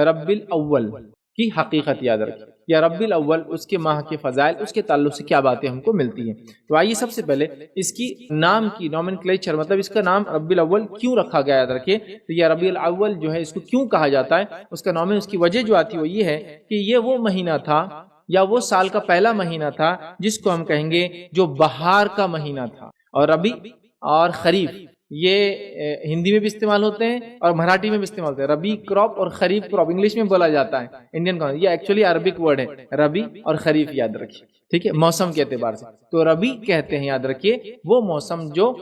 ربی الاول کی حقیقت یاد رکھیں، یا ربی الاول اس کے ماہ کے فضائل، اس کے تعلق سے کیا باتیں ہم کو ملتی ہیں۔ تو آئیے سب سے پہلے اس کی نام کی نومنکلیچر، مطلب اس کا نام ربی الاول کیوں رکھا گیا یاد رکھیں۔ تو یہ ربی الاول جو ہے اس کو کیوں کہا جاتا ہے، اس کا نام، اس کی وجہ جو آتی ہے وہ یہ ہے کہ یہ وہ مہینہ تھا یا وہ سال کا پہلا مہینہ تھا جس کو ہم کہیں گے جو بہار کا مہینہ تھا۔ اور ربی اور خریف یہ ہندی میں بھی استعمال ہوتے ہیں اور مراٹھی میں بھی استعمال ہوتے ہیں۔ ربی کراپ اور خریف کراپ انگلش میں بولا جاتا ہے، انڈین کا یہ ایکچولی عربک ورڈ ہے، ربی اور خریف یاد رکھیے، ٹھیک ہے، موسم کے اعتبار سے۔ تو ربی کہتے ہیں یاد رکھیے وہ موسم جو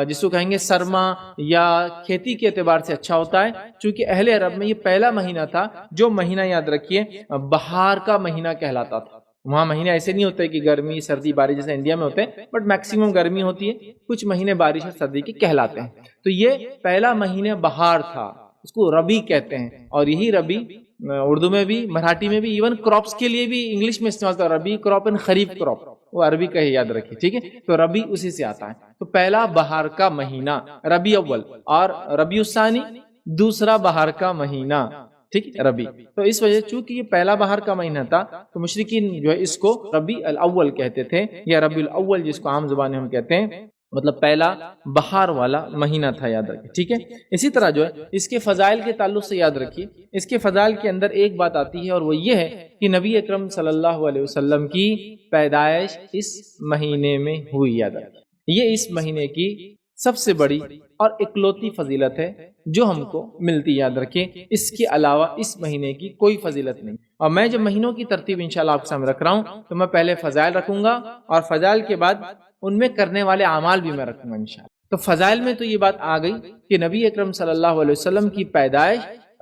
جس کو کہیں گے سرما یا کھیتی کے اعتبار سے اچھا ہوتا ہے، چونکہ اہل عرب میں یہ پہلا مہینہ تھا جو مہینہ یاد رکھیے بہار کا مہینہ کہلاتا تھا۔ وہاں مہینے ایسے نہیں ہوتے کہ گرمی سردی بارش جیسے انڈیا میں ہوتے ہیں، بٹ میکسیمم گرمی ہوتی ہے، کچھ مہینے بارش اور سردی کے کہلاتے ہیں۔ تو یہ پہلا مہینہ بہار تھا، اس کو ربی کہتے ہیں۔ اور یہی ربی اردو میں بھی، مراٹھی میں بھی، ایون کراپس کے لیے بھی انگلش میں استعمال ہوتا ہے، ربی کراپ اینڈ خریف کراپ، وہ عربی کا ہی یاد رکھیے، ٹھیک ہے۔ تو ربی اسی سے آتا ہے۔ تو پہلا بہار کا مہینہ ربی اول، اور ربیع الثانی دوسرا بہار کا مہینہ، ٹھیک ہے، ربی۔ تو اس وجہ چونکہ یہ پہلا بہار کا مہینہ تھا تو مشرکین جو ہے اس کو ربیع الاول کہتے تھے، یا ربیع الاول جس کو عام زبان میں ہم کہتے ہیں، مطلب پہلا بہار والا مہینہ تھا یاد رکھیے، ٹھیک ہے۔ اسی طرح جو ہے اس کے فضائل کے تعلق سے یاد رکھیے، اس کے فضائل کے اندر ایک بات آتی ہے اور وہ یہ ہے کہ نبی اکرم صلی اللہ علیہ وسلم کی پیدائش اس مہینے میں ہوئی یاد رکھیے۔ یہ اس مہینے کی سب سے بڑی اور اکلوتی فضیلت ہے جو ہم کو ملتی یاد رکھیں، اس کے علاوہ اس مہینے کی کوئی فضیلت نہیں۔ اور میں جب مہینوں کی ترتیب انشاءاللہ آپ کے سامنے رکھ رہا ہوں تو میں پہلے فضائل رکھوں گا اور فضائل کے بعد ان میں کرنے والے اعمال بھی میں رکھوں گا انشاءاللہ۔ تو فضائل میں تو یہ بات آ گئی کہ نبی اکرم صلی اللہ علیہ وسلم کی پیدائش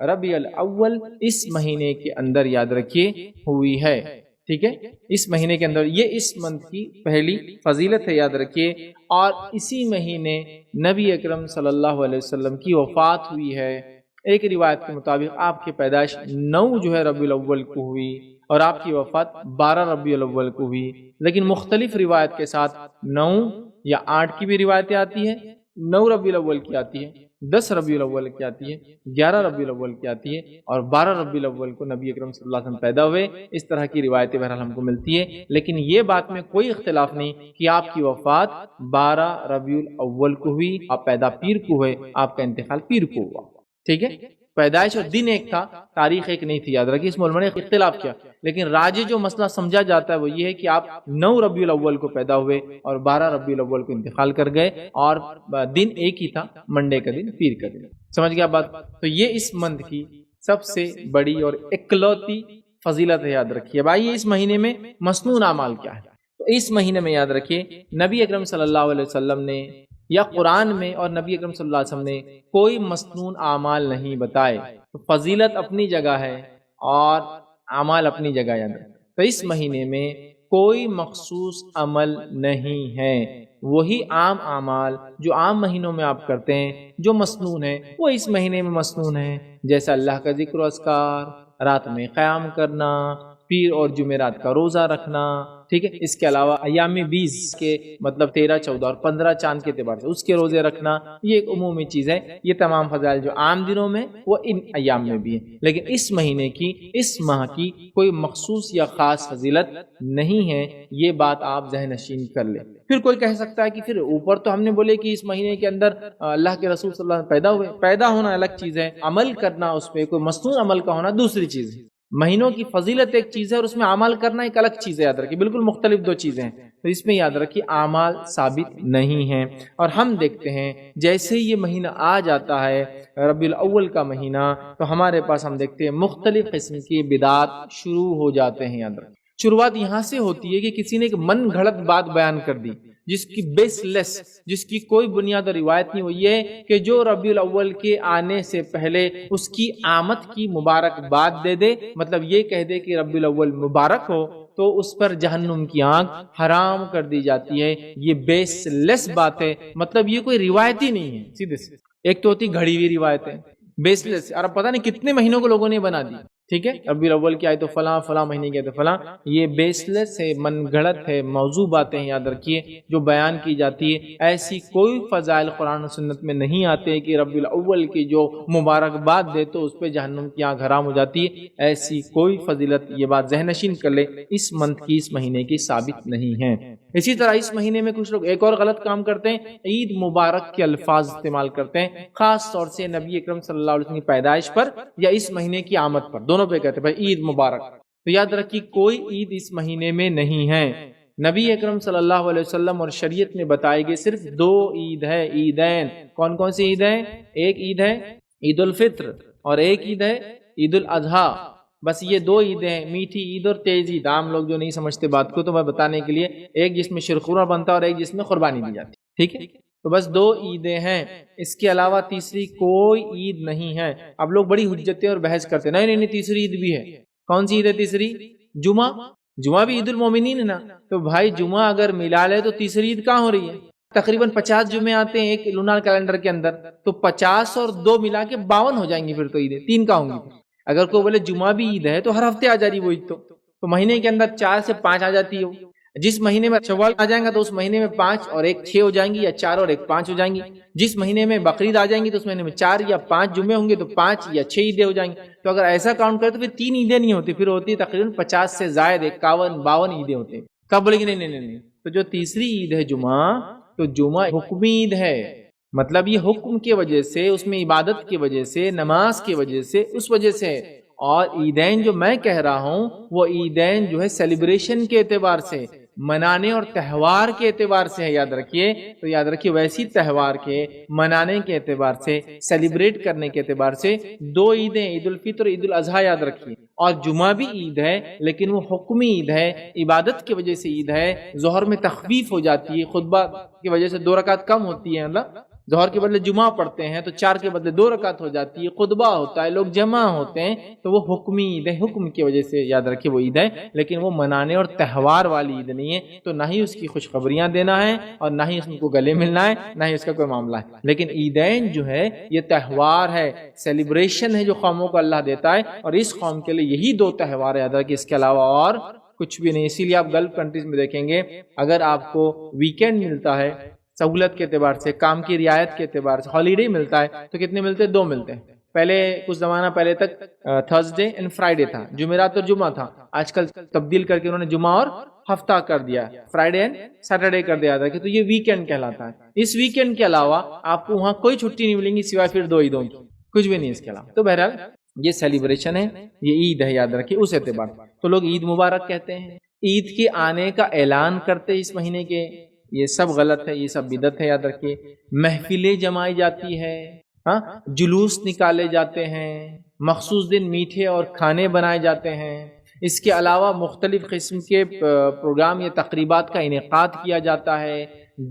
ربیع الاول اس مہینے کے اندر یاد رکھیے ہوئی ہے، ٹھیک ہے، اس مہینے کے اندر، یہ اس منتھ کی پہلی فضیلت ہے یاد رکھیے۔ اور اسی مہینے نبی اکرم صلی اللہ علیہ وسلم کی وفات ہوئی ہے۔ ایک روایت کے مطابق آپ کی پیدائش 9 جو ہے ربیع الاول کو ہوئی اور آپ کی وفات 12 ربیع الاول کو ہوئی، لیکن مختلف روایت کے ساتھ 9 یا 8 کی بھی روایتیں آتی ہیں، 9 ربیع الاول کی آتی ہے، 10 ربیع الاول کی آتی ہے، 11 ربیع الاول کی آتی ہے، اور 12 ربیع الاول کو نبی اکرم صلی اللہ علیہ وسلم پیدا ہوئے۔ اس طرح کی روایتیں بہرحال ہم کو ملتی ہے، لیکن یہ بات میں کوئی اختلاف نہیں کہ آپ کی وفات 12 ربیع الاول کو ہوئی، آپ پیدا پیر کو ہوئے، آپ کا انتقال پیر کو ہوا، ٹھیک ہے۔ پیدائش اور دن ایک تھا، تاریخ ایک نہیں تھی، یاد رکھیے، اس میں علماء نے اختلاف کیا، لیکن راجح جو مسئلہ سمجھا جاتا ہے وہ یہ ہے کہ آپ 9 ربیع الاول کو پیدا ہوئے اور 12 ربیع الاول کو انتقال کر گئے، اور دن ایک ہی تھا، منڈے کا دن، پیر کا دن، سمجھ گیا بات۔ تو یہ اس منتھ کی سب سے بڑی اور اکلوتی فضیلت ہے یاد رکھیے۔ بھائی اس مہینے میں مسنون اعمال کیا ہے؟ تو اس مہینے میں یاد رکھیے نبی اکرم صلی اللہ علیہ وسلم نے یا قرآن میں اور نبی اکرم صلی اللہ علیہ وسلم نے کوئی مسنون اعمال نہیں بتائے۔ تو فضیلت اپنی جگہ ہے اور اعمال اپنی جگہ یاد رکھیں۔ تو اس مہینے میں کوئی مخصوص عمل نہیں ہے، وہی عام اعمال جو عام مہینوں میں آپ کرتے ہیں جو مسنون ہے وہ اس مہینے میں مسنون ہے، جیسے اللہ کا ذکر و اذکار، رات میں قیام کرنا، پیر اور جمعرات کا روزہ رکھنا، ٹھیک ہے۔ اس کے علاوہ ایام 20 کے مطلب 13، 14 اور 15 چاند کے اعتبار سے اس کے روزے رکھنا، یہ ایک عمومی چیز ہے۔ یہ تمام فضائل جو عام دنوں میں وہ ان ایام میں بھی ہیں، لیکن اس مہینے کی، اس ماہ کی کوئی مخصوص یا خاص فضیلت نہیں ہے، یہ بات آپ ذہن نشین کر لیں۔ پھر کوئی کہہ سکتا ہے کہ پھر اوپر تو ہم نے بولے کہ اس مہینے کے اندر اللہ کے رسول صلی اللہ علیہ وسلم پیدا ہوئے، پیدا ہونا الگ چیز ہے، عمل کرنا اس پہ کوئی مسنون عمل کا ہونا دوسری چیز ہے۔ مہینوں کی فضیلت ایک چیز ہے اور اس میں اعمال کرنا ایک الگ چیز ہے، یاد رکھیے، بالکل مختلف دو چیزیں ہیں۔ تو اس میں یاد رکھیے اعمال ثابت نہیں ہیں، اور ہم دیکھتے ہیں جیسے یہ مہینہ آ جاتا ہے ربیع الاول کا مہینہ، تو ہمارے پاس ہم دیکھتے ہیں مختلف قسم کی بدعات شروع ہو جاتے ہیں۔ یاد رکھیے شروعات یہاں سے ہوتی ہے کہ کسی نے ایک من گھڑت بات بیان کر دی جس کی بیس لیس، جس کی کوئی بنیاد اور روایت نہیں، وہ یہ کہ جو ربیع الاول کے آنے سے پہلے اس کی آمد کی مبارکباد دے دے، مطلب یہ کہہ دے کہ ربیع الاول مبارک ہو، تو اس پر جہنم کی آگ حرام کر دی جاتی ہے۔ یہ بیس لیس بات ہے، مطلب یہ کوئی روایت ہی نہیں ہے سیدھے سے۔ ایک تو ہوتی گھڑی ہوئی روایتیں، بیس لیس، اور اب پتہ نہیں کتنے مہینوں کو لوگوں نے بنا دی، ٹھیک ہے، ربیع الاول کی آئے تو فلاں، فلاں مہینے کی آئے تو فلاں، یہ بیس لیس ہے، من گھڑت ہے، موضوع باتیں یاد رکھیے جو بیان کی جاتی ہے۔ ایسی کوئی فضائل قرآن و سنت میں نہیں آتے کہ ربیع الاول کی جو مبارکباد دے تو اس پہ جہنم کی آنکھ حرام ہو جاتی ہے، ایسی کوئی فضیلت، یہ بات ذہن نشین کر لے، اس منتھ کی، اس مہینے کی ثابت نہیں ہے۔ اسی طرح اس مہینے میں کچھ لوگ ایک اور غلط کام کرتے ہیں، عید مبارک کے الفاظ استعمال کرتے ہیں، خاص طور سے نبی اکرم صلی اللہ علیہ وسلم کی پیدائش پر یا اس مہینے کی آمد پر، دونوں پہ کہتے ہیں بھائی عید مبارک۔ تو یاد رکھیے کوئی عید اس مہینے میں نہیں ہے۔ نبی اکرم صلی اللہ علیہ وسلم اور شریعت میں بتائے گئے صرف دو عید ہے، عیدین۔ کون کون سی عید ہیں؟ ایک عید ہے عید الفطر اور ایک عید ہے عید الاضحیٰ۔ بس یہ دو عیدیں ہیں، میٹھی عید اور تیز عید۔ عام لوگ جو نہیں سمجھتے بات کو تو میں بتانے کے لیے، ایک جس میں شیرخورما بنتا ہے اور ایک جس میں قربانی دی جاتی ہے، ٹھیک ہے؟ تو بس دو عیدیں ہیں، اس کے علاوہ تیسری کوئی عید نہیں ہے۔ اب لوگ بڑی حجتیں اور بحث کرتے ہیں، نہیں تیسری عید بھی ہے۔ کون سی عید ہے تیسری؟ جمعہ۔ جمعہ بھی عید المومنین ہے نا، تو بھائی جمعہ اگر ملا لے تو تیسری عید کہاں ہو رہی ہے؟ تقریباً 50 جمعے آتے ہیں ایک لونار کیلنڈر کے اندر، تو 50 اور 2 ملا کے 52 ہو جائیں گی، پھر تو عیدیں 3 کا ہوں گی۔ اگر کوئی بولے جمعہ بھی عید ہے تو ہر ہفتے آ جا رہی وہ عید، تو مہینے کے اندر 4 سے 5 آ جاتی ہے۔ جس مہینے میں شوال آ جائیں گا تو اس مہینے میں 5 اور 1 6 ہو جائیں گی، یا 4 اور 1 5 ہو جائیں گی۔ جس مہینے میں بقرعید آ جائیں گی تو اس مہینے میں 4 یا 5 جمعے ہوں گے تو 5 یا 6 عیدیں ہو جائیں گی۔ تو اگر ایسا کاؤنٹ کرے تو پھر 3 عیدیں نہیں ہوتی، پھر ہوتی تقریباً 50 سے زائد 51 52 عیدیں ہوتی ہیں۔ کب بولے گی نہیں، تو جو تیسری عید ہے جمعہ، تو جمعہ حکمی عید ہے، مطلب یہ حکم کی وجہ سے، اس میں عبادت کی وجہ سے، نماز کی وجہ سے، اس وجہ سے۔ اور عیدین جو میں کہہ رہا ہوں وہ عیدین جو ہے سیلیبریشن کے اعتبار سے، منانے اور تہوار کے اعتبار سے ہے، یاد رکھیے۔ تو یاد رکھیے ویسی تہوار کے منانے کے اعتبار سے، سیلیبریٹ کرنے کے اعتبار سے دو عیدیں، عید الفطر اور عید الاضحیٰ یاد رکھیے۔ اور جمعہ بھی عید ہے لیکن وہ حکمی عید ہے، عبادت کی وجہ سے عید ہے۔ ظہر میں تخفیف ہو جاتی ہے، خطبہ کی وجہ سے 2 رکعت کم ہوتی ہے، ظہر کے بدلے جمعہ پڑھتے ہیں تو 4 کے بدلے 2 رکعت ہو جاتی ہے، خطبہ ہوتا ہے، لوگ جمع ہوتے ہیں، تو وہ حکمی عید ہے، حکم کی وجہ سے یاد رکھیے وہ عید ہے، لیکن وہ منانے اور تہوار والی عید نہیں ہے۔ تو نہ ہی اس کی خوشخبریاں دینا ہے اور نہ ہی اس کو گلے ملنا ہے، نہ ہی اس کا کوئی معاملہ ہے۔ لیکن عیدین جو ہے یہ تہوار ہے، سیلیبریشن ہے جو قوموں کو اللہ دیتا ہے، اور اس قوم کے لیے یہی 2 تہوار ہے، یاد رکھیے، اس کے علاوہ اور کچھ بھی نہیں۔ اسی لیے آپ گلف کنٹریز میں دیکھیں گے اگر آپ کو ویکینڈ ملتا ہے سہولت کے اعتبار سے، کام کی رعایت کے اعتبار سے، ہالیڈے ملتا ہے تو کتنے ملتے ہیں؟ 2 ملتے ہیں۔ پہلے کچھ زمانہ پہلے تک تھرسڈے اینڈ فرائیڈے تھا، جمعرات اور جمعہ تھا، آج کل تبدیل کر کے انہوں نے جمعہ اور ہفتہ کر دیا، فرائیڈے اینڈ سیٹرڈے کر دیا تھا، کہ تو یہ ویکینڈ کہلاتا ہے۔ اس ویکینڈ کے علاوہ آپ کو وہاں کوئی چھٹی نہیں ملیں گی سوائے پھر 2 عیدوں کی، کچھ بھی نہیں اس کے علاوہ۔ تو بہرحال یہ سیلیبریشن ہے، یہ عید ہے، یاد رکھیے اس اعتبار۔ تو لوگ عید مبارک کہتے ہیں، عید کے آنے کا اعلان کرتے اس مہینے کے، یہ سب غلط ہے، یہ سب بدعت ہے، یاد رکھیے۔ محفلیں جمائی جاتی ہے، جلوس نکالے جاتے ہیں، مخصوص دن میٹھے اور کھانے بنائے جاتے ہیں، اس کے علاوہ مختلف قسم کے پروگرام یا تقریبات کا انعقاد کیا جاتا ہے،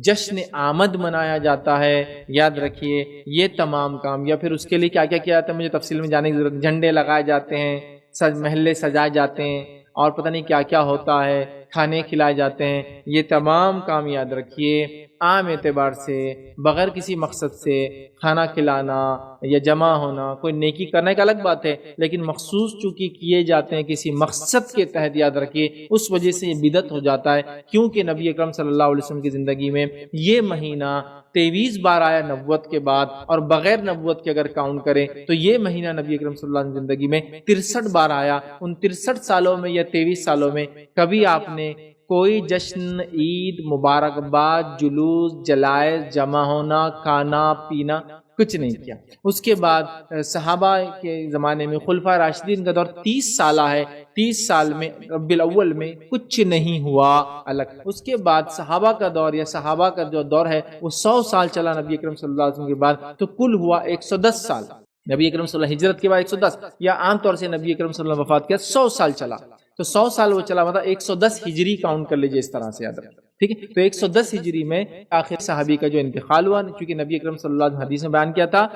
جشن آمد منایا جاتا ہے، یاد رکھیے یہ تمام کام۔ یا پھر اس کے لیے کیا کیا کیا جاتا ہے مجھے تفصیل میں جانے کی ضرورت، جھنڈے لگائے جاتے ہیں، محلے سجائے جاتے ہیں، اور پتہ نہیں کیا کیا ہوتا ہے، کھانے کھلائے جاتے ہیں۔ یہ تمام کام یاد رکھیے عام اعتبار سے، بغیر کسی مقصد سے کھانا کھلانا یا جمع ہونا، کوئی نیکی کرنے کا الگ بات ہے، لیکن مخصوص چونکہ کیے جاتے ہیں کسی مقصد کے تحت، یاد رکھیے اس وجہ سے یہ بدعت ہو جاتا ہے۔ کیونکہ نبی اکرم صلی اللہ علیہ وسلم کی زندگی میں یہ مہینہ 23 بار آیا نبوت کے بعد، اور بغیر نبوت کے اگر کاؤنٹ کریں تو یہ مہینہ نبی اکرم صلی اللہ علیہ وسلم کی زندگی میں 63 بار آیا۔ ان 63 سالوں میں یا 23 سالوں میں کبھی آپ نے کوئی جشن، عید، مبارکباد، جلوس، جلائز، جمع ہونا، کھانا پینا کچھ نہیں کیا۔ اس کے بعد صحابہ کے زمانے میں خلفائے راشدین کا دور 30 سالہ ہے، 30 سال میں ربیع الاول میں کچھ نہیں ہوا الگ۔ اس کے بعد صحابہ کا دور یا صحابہ کا جو دور ہے وہ 100 سال چلا نبی اکرم صلی اللہ علیہ وسلم کے بعد، تو کل ہوا 110 سال۔ نبی اکرم صلی اللہ علیہ وسلم ہجرت کے بعد 110، یا عام طور سے نبی اکرم صلی اللہ علیہ وسلم وفات کے بعد 100 سال چلا، تو 100 سال وہ چلا، مطلب 110 ہجری کاؤنٹ کر لیجئے اس طرح سے، یاد رکھیں، ٹھیک ہے۔ تو 110 ہجری میں آخر صحابی کا جو انتقال ہوا، چونکہ نبی اکرم صلی اللہ علیہ وسلم حدیث میں بیان کیا تھا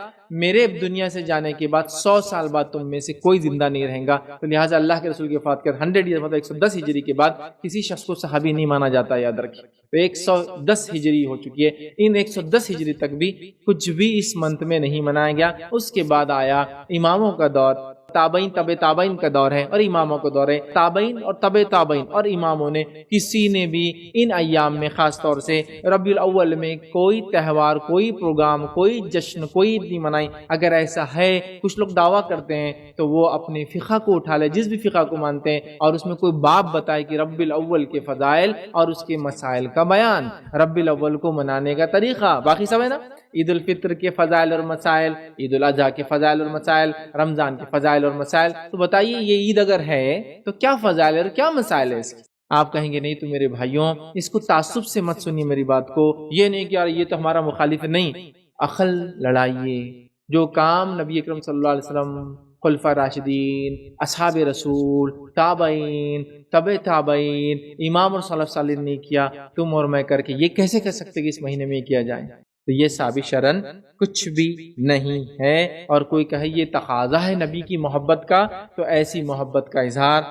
میرے دنیا سے جانے کے بعد 100 سال بعد تم میں سے کوئی زندہ نہیں رہیں گا، تو لہٰذا اللہ کے رسول کی وفات کے بعد 100 ایئر مطلب 110 ہجری کے بعد کسی شخص کو صحابی نہیں مانا جاتا، یاد رکھیں۔ تو 110 ہجری ہو چکی ہے، ان 110 ہجری تک بھی کچھ بھی اس منتھ میں نہیں منایا گیا۔ اس کے بعد آیا اماموں کا دور، تابعین طب تابعین کا دور ہے اور اماموں کا دور ہے، تابعین اور طب تابعین اور اماموں نے کسی نے بھی ان ایام میں خاص طور سے ربیع الاول میں کوئی تہوار، کوئی پروگرام، کوئی جشن، کوئی عید نہیں منائی۔ اگر ایسا ہے، کچھ لوگ دعویٰ کرتے ہیں تو وہ اپنے فقہ کو اٹھا لے، جس بھی فقہ کو مانتے ہیں، اور اس میں کوئی باب بتائے کہ ربیع الاول کے فضائل اور اس کے مسائل کا بیان، ربیع الاول کو منانے کا طریقہ، باقی سب ہے نا، عید الفطر کے فضائل اور مسائل، عید الاضحیٰ کے فضائل اور مسائل، رمضان کے فضائل اور مسائل۔ تو بتائیے یہ عید اگر ہے تو کیا فضائل اور کیا مسائل ہے اس کی؟ آپ کہیں گے نہیں تو میرے بھائیوں اس کو تعصب سے مت سنیے میری بات کو، یہ نہیں کہ یار یہ تو ہمارا مخالف ہے، نہیں، عقل لڑائیے۔ جو کام نبی اکرم صلی اللہ علیہ وسلم، خلفاء راشدین، اصحاب رسول، تابعین، طب تابعین، امام اور سلف صالح نے کیا، تم اور میں کر کے یہ کیسے کہہ سکتے کہ اس مہینے میں یہ کیا جائے؟ تو یہ ثابت شرعن کچھ بھی نہیں ہے۔ اور کوئی کہے یہ تقاضا ہے نبی کی محبت کا، تو ایسی محبت کا اظہار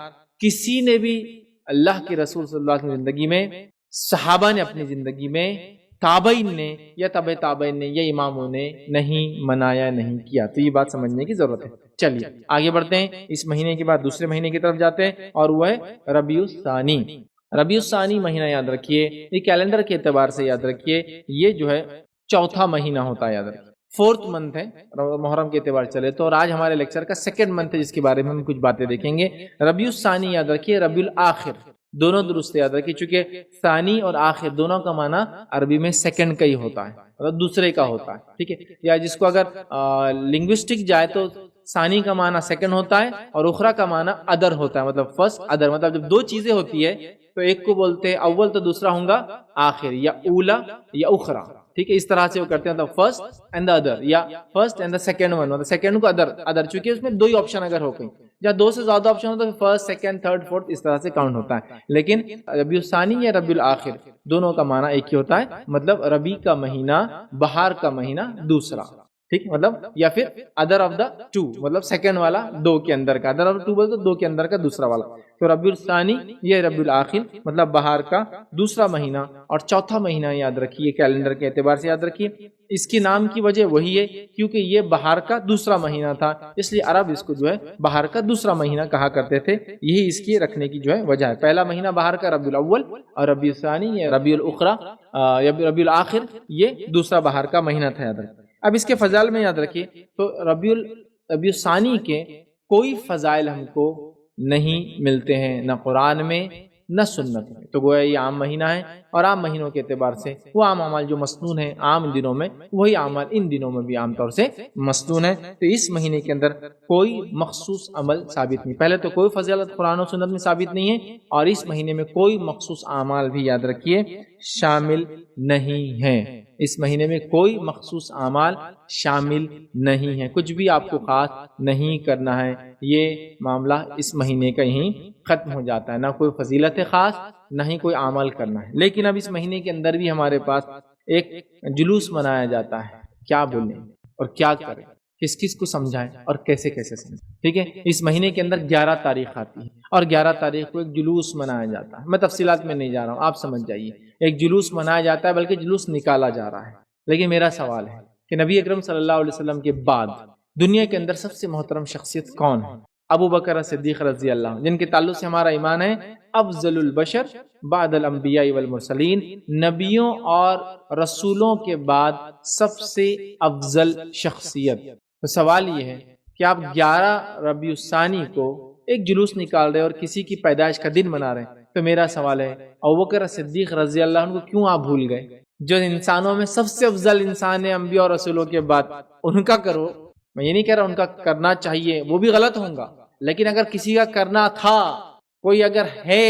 کسی نے بھی اللہ کے رسول صلی اللہ علیہ وسلم زندگی میں، صحابہ نے اپنی زندگی میں، تابعین نے یا طب تابعین نے یا اماموں نے نہیں منایا، نہیں کیا۔ تو یہ بات سمجھنے کی ضرورت ہے۔ چلیے آگے بڑھتے ہیں، اس مہینے کے بعد دوسرے مہینے کی طرف جاتے ہیں، اور وہ ہے ربیع الثانی۔ ربیع الثانی مہینہ یاد رکھیے، یہ کیلنڈر کے اعتبار سے یاد رکھیے، یہ جو ہے چوتھا مہینہ ہوتا ہے، یاد رکھیے، فورتھ منتھ ہے محرم کے اعتبار چلے تو، اور آج ہمارے لیکچر کا سیکنڈ منتھ ہے جس کے بارے میں ہم کچھ باتیں دیکھیں گے۔ ربیع الثانی یاد رکھیے، ربیع الآخر، دونوں درست یاد رکھیے، چونکہ ثانی اور آخر دونوں کا معنی عربی میں سیکنڈ کا ہی ہوتا ہے، مطلب دوسرے کا ہوتا ہے، ٹھیک ہے، یا جس کو اگر لنگوسٹک جائے تو ثانی کا معنی سیکنڈ ہوتا ہے اور اخرى کا معنی ادر ہوتا ہے، مطلب فرسٹ ادر، مطلب جب دو چیزیں ہوتی ہے تو ایک کو بولتے ہیں اول تو دوسرا ہوگا آخر، یا اولا یا اخرى، ٹھیک ہے، اس طرح سے وہ کرتے ہیں، مطلب فرسٹ اینڈ دا ادر، یا first and the second one, مطلب سیکنڈ کو ادر، چونکہ اس میں دو ہی آپشن اگر ہو گئی، یا دو سے زیادہ آپشن ہو تو فرسٹ، سیکنڈ، تھرڈ، فورتھ، اس طرح سے کاؤنٹ ہوتا ہے۔ لیکن ربیع الثانی یا ربیع الآخر دونوں کا معنی ایک ہی ہوتا ہے، مطلب ربیع کا مہینہ، بہار کا مہینہ دوسرا، ٹھیک، مطلب یا پھر ادر آف دا ٹو، مطلب سیکنڈ والا دو کے اندر کا، ادر آف دا ٹو بولتے دو کے اندر کا دوسرا والا، تو ربیع الثانی یہ ربیع الآخر مطلب بہار کا دوسرا مہینہ اور چوتھا مہینہ یاد رکھیے، کیلنڈر کے اعتبار سے یاد رکھیے۔ اس کی نام کی وجہ وہی ہے کیونکہ یہ بہار کا دوسرا مہینہ تھا، اس لیے عرب اس کو جو ہے بہار کا دوسرا مہینہ کہا کرتے تھے، یہی اس کی رکھنے کی جو ہے وجہ ہے۔ پہلا مہینہ بہار کا ربیع الاول، اور ربیع الثانی یا ربیع الاخری یا ربیع الآخر یہ دوسرا بہار کا مہینہ تھا، یاد رکھیے۔ اب اس کے فضائل میں یاد رکھیے تو ربیع الثانی کے کوئی فضائل ہم کو نہیں ملتے ہیں، نہ قرآن میں نہ سنت میں، تو گویا یہ عام مہینہ ہے، اور عام مہینوں کے اعتبار سے وہ عام اعمال جو مسنون ہیں عام دنوں میں، وہی اعمال ان دنوں میں بھی عام طور سے مسنون ہے۔ تو اس مہینے کے اندر کوئی مخصوص عمل ثابت نہیں، پہلے تو کوئی فضیلت قرآن و سنت میں ثابت نہیں ہے، اور اس مہینے میں کوئی مخصوص اعمال بھی یاد رکھیے شامل نہیں ہیں، اس مہینے میں کوئی مخصوص اعمال شامل نہیں ہے، کچھ بھی آپ کو خاص نہیں کرنا ہے، یہ معاملہ اس مہینے کا یہیں ختم ہو جاتا ہے، نہ کوئی فضیلت خاص نہ ہی کوئی عمل کرنا ہے۔ لیکن اب اس مہینے کے اندر بھی ہمارے پاس ایک جلوس منایا جاتا ہے، کیا بولیں اور کیا کریں، کس کس کو سمجھائیں اور کیسے کیسے سمجھائیں، ٹھیک ہے۔ اس مہینے کے اندر 11 تاریخ آتی ہے اور 11 تاریخ کو ایک جلوس منایا جاتا ہے، میں تفصیلات میں نہیں جا رہا ہوں، آپ سمجھ جائیے، ایک جلوس منایا جاتا ہے، بلکہ جلوس نکالا جا رہا ہے۔ لیکن میرا سوال ہے کہ نبی اکرم صلی اللہ علیہ وسلم کے بعد دنیا کے اندر سب سے محترم شخصیت کون ہے؟ ابو بکر صدیق رضی اللہ عنہ، جن کے تعلق سے ہمارا ایمان ہے افضل البشر بعد الانبیاء والمرسلین، نبیوں اور رسولوں کے بعد سب سے افضل شخصیت۔ تو سوال یہ ہے کہ آپ 11 ربیع الثانی کو ایک جلوس نکال رہے اور کسی کی پیدائش کا دن منا رہے ہیں، تو میرا سوال ہے ابو بکر صدیق رضی اللہ عنہ کو کیوں آپ بھول گئے؟ جو انسانوں میں سب سے افضل انسان ہے انبیاء اور رسولوں کے بعد، ان کا کرو، میں یہ نہیں کہہ رہا ان کا کرنا چاہیے، وہ بھی غلط ہوگا، لیکن اگر کسی کا کرنا تھا، کوئی اگر ہے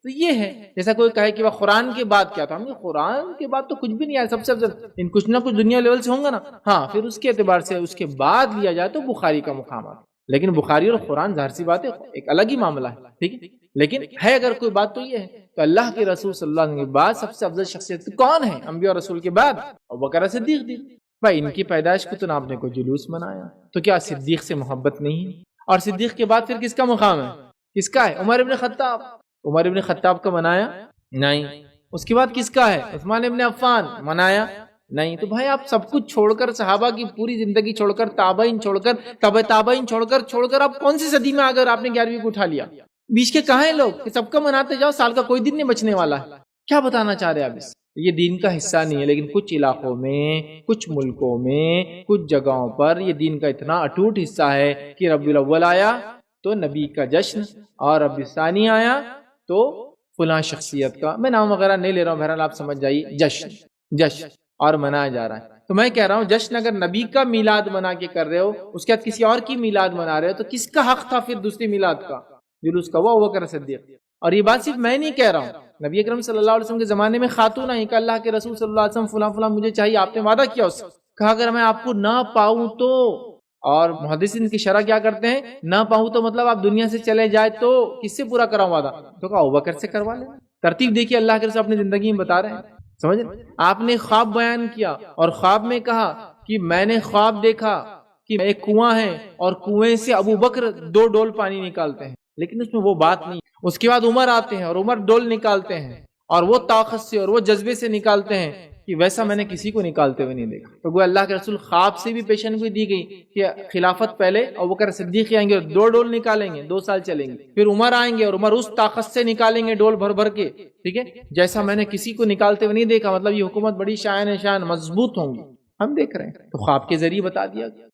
تو یہ ہے۔ جیسا کوئی کہے کہ وہ قرآن کے بعد کیا تھا، ہم نے قرآن کے بعد تو کچھ بھی نہیں آیا، سب سے افضل ان کچھ نہ کچھ دنیا لیول سے ہوں گا نا، ہاں پھر اس کے اعتبار سے اس کے بعد لیا جائے تو بخاری کا مقام ہے، لیکن بخاری اور قرآن ظاہر سی بات ہے ایک الگ ہی معاملہ ہے، ٹھیک ہے۔ لیکن ہے اگر کوئی بات تو یہ ہے تو اللہ کے رسول صلی اللہ علیہ وسلم کے بعد سب سے افضل شخصیت کون ہے انبیاء اور رسول کے بعد؟ ابوبکر صدیق دی بھائی، ان کی پیدائش کو تو آپ نے کوئی جلوس منایا، تو کیا صدیق سے محبت نہیں ہے؟ اور صدیق کے بعد پھر کس کا مقام ہے؟ کس کا ہے؟ عمر ابن خطاب، عمر ابن خطاب کا منایا نہیں۔ اس کے بعد کس کا ہے؟ عثمان ابن عفان، منایا نہیں تو بھائی آپ سب کچھ چھوڑ کر، صحابہ کی پوری زندگی چھوڑ کر، تابعین چھوڑ کر، تبع تابعین چھوڑ کر آپ کون سی صدی میں آگر آپ نے 11ویں کو اٹھا لیا؟ بیچ کے کہاں ہیں لوگ کہ سب کا مناتے جاؤ، سال کا کوئی دن نہیں بچنے والا ہے؟ کیا بتانا چاہ رہے ہیں آپ اس؟ یہ دین کا حصہ نہیں ہے، لیکن کچھ علاقوں میں، کچھ ملکوں میں، کچھ جگہوں پر یہ دین کا اتنا اٹوٹ حصہ ہے کہ ربیع الاول آیا تو نبی کا جشن، اور ربیع الثانی آیا تو فلاں شخصیت کا، میں نام وغیرہ نہیں لے رہا ہوں، بہرحال آپ سمجھ جائیے، جشن اور منایا جا رہا ہے۔ تو میں کہہ رہا ہوں جشن اگر نبی کا میلاد منا کے کر رہے ہو، اس کے بعد کسی اور کی میلاد منا رہے ہو، تو کس کا حق تھا پھر دوسری میلاد کا، جلوس کا؟ وہ ابوبکر صدیق۔ اور یہ بات صرف میں نہیں کہہ رہا ہوں، نبی اکرم صلی اللہ علیہ وسلم کے زمانے میں خاتون آئیں کہ اللہ کے رسول صلی اللہ علیہ وسلم فلاں فلاں مجھے چاہیے، آپ نے وعدہ کیا اس سے، کہا اگر میں آپ کو نہ پاؤں تو، اور محدثین کی شرح کیا کرتے ہیں، نہ پاؤں تو مطلب آپ دنیا سے چلے جائے تو کس سے پورا کراؤں وعدہ؟ تو کہا ابوبکر سے کروا لیں۔ ترتیب دیکھیے اللہ کے رسول اپنی زندگی میں بتا رہے ہیں، سمجھ؟ آپ نے خواب بیان کیا اور خواب میں کہا کہ میں نے خواب دیکھا کہ ایک کنواں ہے اور کنویں سے ابوبکر 2 ڈول پانی نکالتے ہیں، لیکن اس میں وہ بات نہیں۔ اس کے بعد عمر آتے ہیں اور عمر ڈول نکالتے ہیں، اور وہ طاقت سے اور وہ جذبے سے نکالتے ہیں کہ ویسا میں نے کسی کو نکالتے ہوئے نہیں دیکھا۔ تو وہ اللہ کے رسول خواب سے بھی پیشن گوئی دی گئی کہ خلافت پہلے ابوبکر صدیق آئیں گے اور 2 ڈول نکالیں گے، 2 سال چلیں گے، پھر عمر آئیں گے اور عمر اس طاقت سے نکالیں گے ڈول بھر بھر کے، ٹھیک ہے، جیسا میں نے کسی کو نکالتے ہوئے نہیں دیکھا، مطلب یہ حکومت بڑی شان شان مضبوط ہوں گی، ہم دیکھ رہے ہیں۔ تو خواب کے ذریعے بتا دیا گیا۔